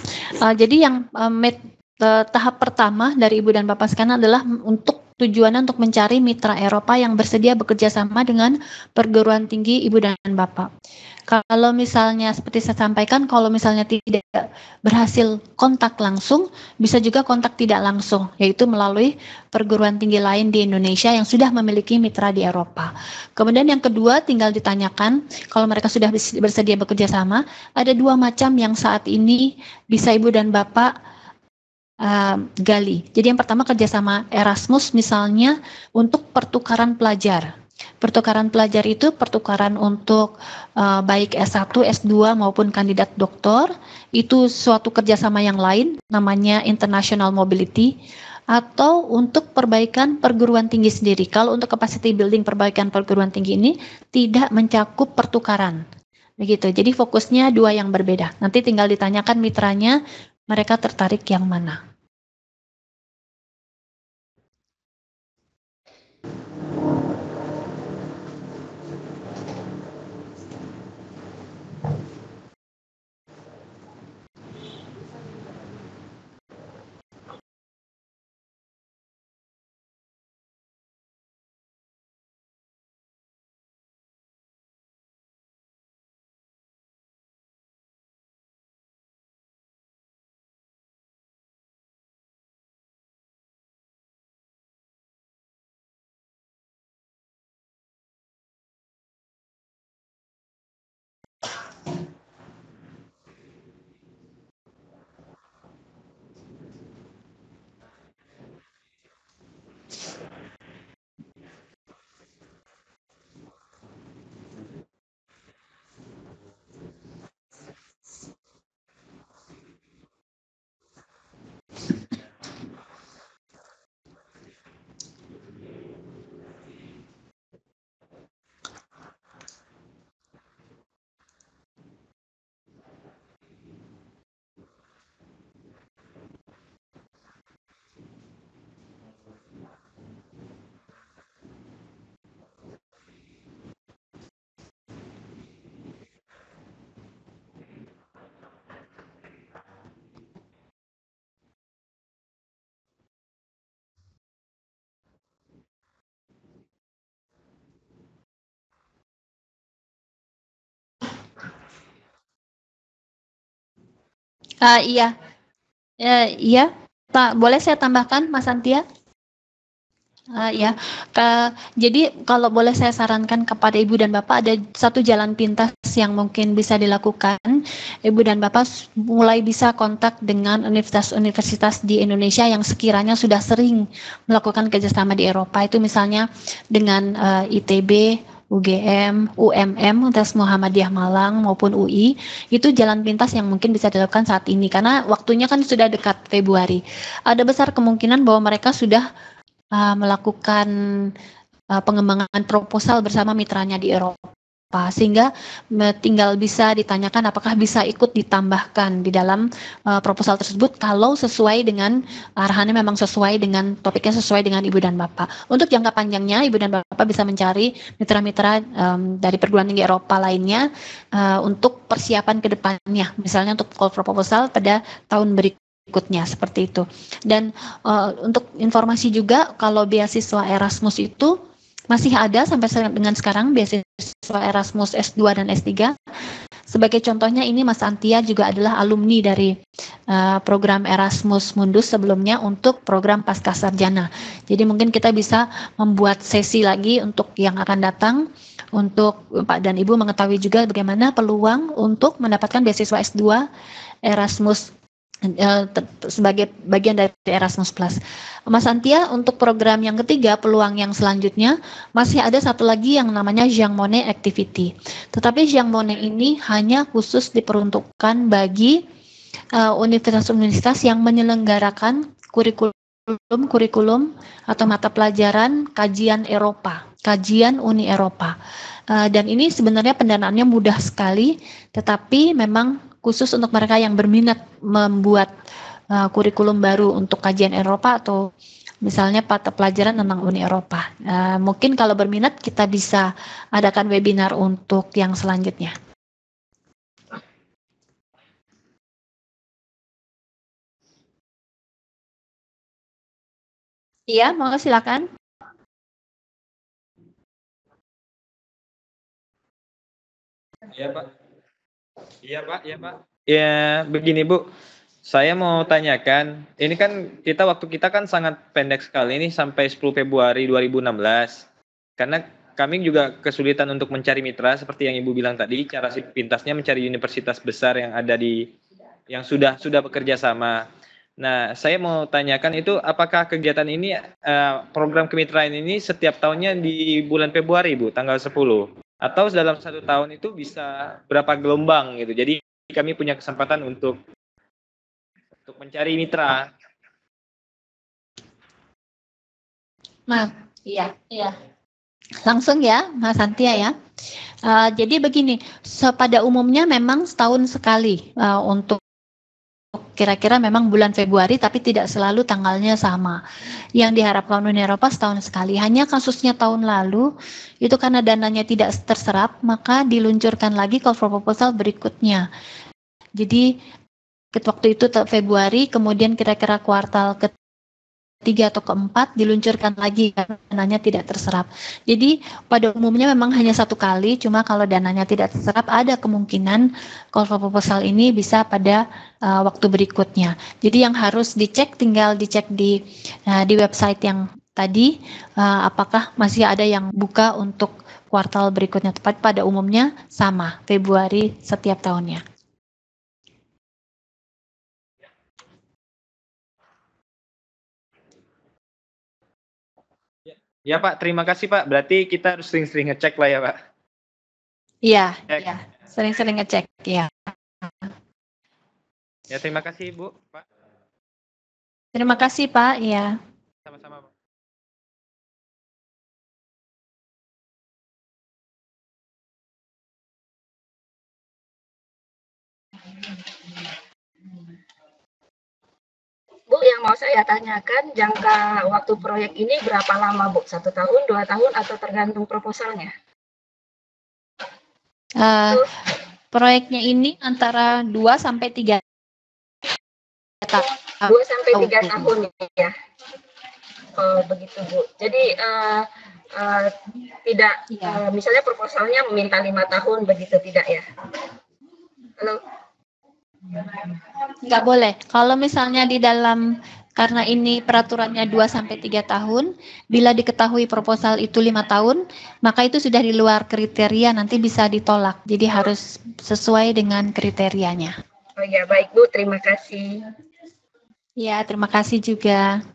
Jadi yang tahap pertama dari Ibu dan Bapak sekalian adalah untuk tujuannya untuk mencari mitra Eropa yang bersedia bekerja sama dengan perguruan tinggi Ibu dan Bapak. Kalau misalnya seperti saya sampaikan, kalau misalnya tidak berhasil kontak langsung, bisa juga kontak tidak langsung, yaitu melalui perguruan tinggi lain di Indonesia yang sudah memiliki mitra di Eropa. Kemudian yang kedua, tinggal ditanyakan, kalau mereka sudah bersedia bekerja sama, ada dua macam yang saat ini bisa Ibu dan Bapak gali. Jadi yang pertama kerjasama Erasmus misalnya untuk pertukaran pelajar. Pertukaran pelajar itu pertukaran untuk baik S1, S2 maupun kandidat doktor, itu suatu kerjasama yang lain namanya international mobility, atau untuk perbaikan perguruan tinggi sendiri. Kalau untuk capacity building perbaikan perguruan tinggi ini tidak mencakup pertukaran. Begitu. Jadi fokusnya dua yang berbeda. Nanti tinggal ditanyakan mitranya, mereka tertarik yang mana. Iya, iya, Pak, boleh saya tambahkan, Mas Antia? Ya, jadi kalau boleh saya sarankan kepada Ibu dan Bapak, ada satu jalan pintas yang mungkin bisa dilakukan. Ibu dan Bapak mulai bisa kontak dengan universitas-universitas di Indonesia yang sekiranya sudah sering melakukan kerjasama di Eropa. Itu misalnya dengan ITB, UGM, UMM, Universitas Muhammadiyah Malang maupun UI, itu jalan pintas yang mungkin bisa dilakukan saat ini karena waktunya kan sudah dekat Februari. Ada besar kemungkinan bahwa mereka sudah melakukan pengembangan proposal bersama mitranya di Eropa, sehingga tinggal bisa ditanyakan apakah bisa ikut ditambahkan di dalam proposal tersebut kalau sesuai dengan arahannya, memang sesuai dengan topiknya, sesuai dengan Ibu dan Bapak. Untuk jangka panjangnya, Ibu dan Bapak bisa mencari mitra-mitra dari perguruan tinggi Eropa lainnya untuk persiapan ke depannya, misalnya untuk call for proposal pada tahun berikutnya, seperti itu. Dan untuk informasi juga, kalau beasiswa Erasmus itu masih ada sampai dengan sekarang, beasiswa Erasmus S2 dan S3. Sebagai contohnya ini Mas Antia juga adalah alumni dari program Erasmus Mundus sebelumnya untuk program Pasca Sarjana. Jadi mungkin kita bisa membuat sesi lagi untuk yang akan datang, untuk Pak dan Ibu mengetahui juga bagaimana peluang untuk mendapatkan beasiswa S2 Erasmus sebagai bagian dari Erasmus Plus. Mas Antia, untuk program yang ketiga, peluang yang selanjutnya, masih ada satu lagi yang namanya Jean Monnet Activity. Tetapi Jean Monnet ini hanya khusus diperuntukkan bagi universitas-universitas yang menyelenggarakan kurikulum atau mata pelajaran kajian Eropa, kajian Uni Eropa. Dan ini sebenarnya pendanaannya mudah sekali, tetapi memang khusus untuk mereka yang berminat membuat kurikulum baru untuk kajian Eropa atau misalnya mata pelajaran tentang Uni Eropa. Mungkin kalau berminat kita bisa adakan webinar untuk yang selanjutnya. Iya, mau silakan. Iya Pak. Iya Pak, iya Pak. Ya begini Bu, saya mau tanyakan, ini kan waktu kita kan sangat pendek sekali ini sampai 10 Februari 2016. Karena kami juga kesulitan untuk mencari mitra seperti yang Ibu bilang tadi, cara pintasnya mencari universitas besar yang ada yang sudah bekerja sama. Nah, saya mau tanyakan itu apakah kegiatan ini program kemitraan ini setiap tahunnya di bulan Februari, Bu, tanggal 10 atau dalam 1 tahun itu bisa berapa gelombang gitu. Jadi kami punya kesempatan untuk mencari mitra. Nah, iya, iya. Langsung ya, Mas Santia ya. Jadi begini, pada umumnya memang setahun sekali untuk kira-kira memang bulan Februari, tapi tidak selalu tanggalnya sama. Yang diharapkan Uni Eropa setahun sekali. Hanya kasusnya tahun lalu, itu karena dananya tidak terserap, maka diluncurkan lagi call for proposal berikutnya. Jadi waktu itu Februari, kemudian kira-kira kuartal ketiga atau keempat diluncurkan lagi karena dananya tidak terserap. Jadi pada umumnya memang hanya satu kali, cuma kalau dananya tidak terserap ada kemungkinan call for proposal ini bisa pada waktu berikutnya. Jadi yang harus dicek tinggal dicek di website yang tadi apakah masih ada yang buka untuk kuartal berikutnya. Tepat pada umumnya sama Februari setiap tahunnya. Ya Pak, terima kasih Pak. Berarti kita harus sering-sering ngecek lah ya Pak. Iya, ya. Sering-sering ngecek ya. Ya terima kasih Bu, Pak. Terima kasih Pak, ya. Sama-sama Pak. Bu, yang mau saya tanyakan, jangka waktu proyek ini berapa lama, Bu? 1 tahun, 2 tahun, atau tergantung proposalnya? Proyeknya ini antara 2 sampai 3 tahun. 2 sampai 3 tahun ya. Oh, begitu, Bu. Jadi tidak, misalnya proposalnya meminta 5 tahun, begitu tidak ya? Halo? Nggak boleh. Kalau misalnya di dalam, karena ini peraturannya 2 sampai 3 tahun, bila diketahui proposal itu 5 tahun, maka itu sudah di luar kriteria, nanti bisa ditolak. Jadi harus sesuai dengan kriterianya. Oh ya, baik Bu, terima kasih. Ya, terima kasih juga.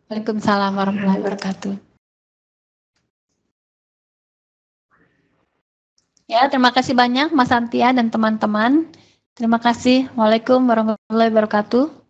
Waalaikumsalam warahmatullahi wabarakatuh. Ya, terima kasih banyak Mas Santia dan teman-teman. Terima kasih. Waalaikumsalam warahmatullahi wabarakatuh.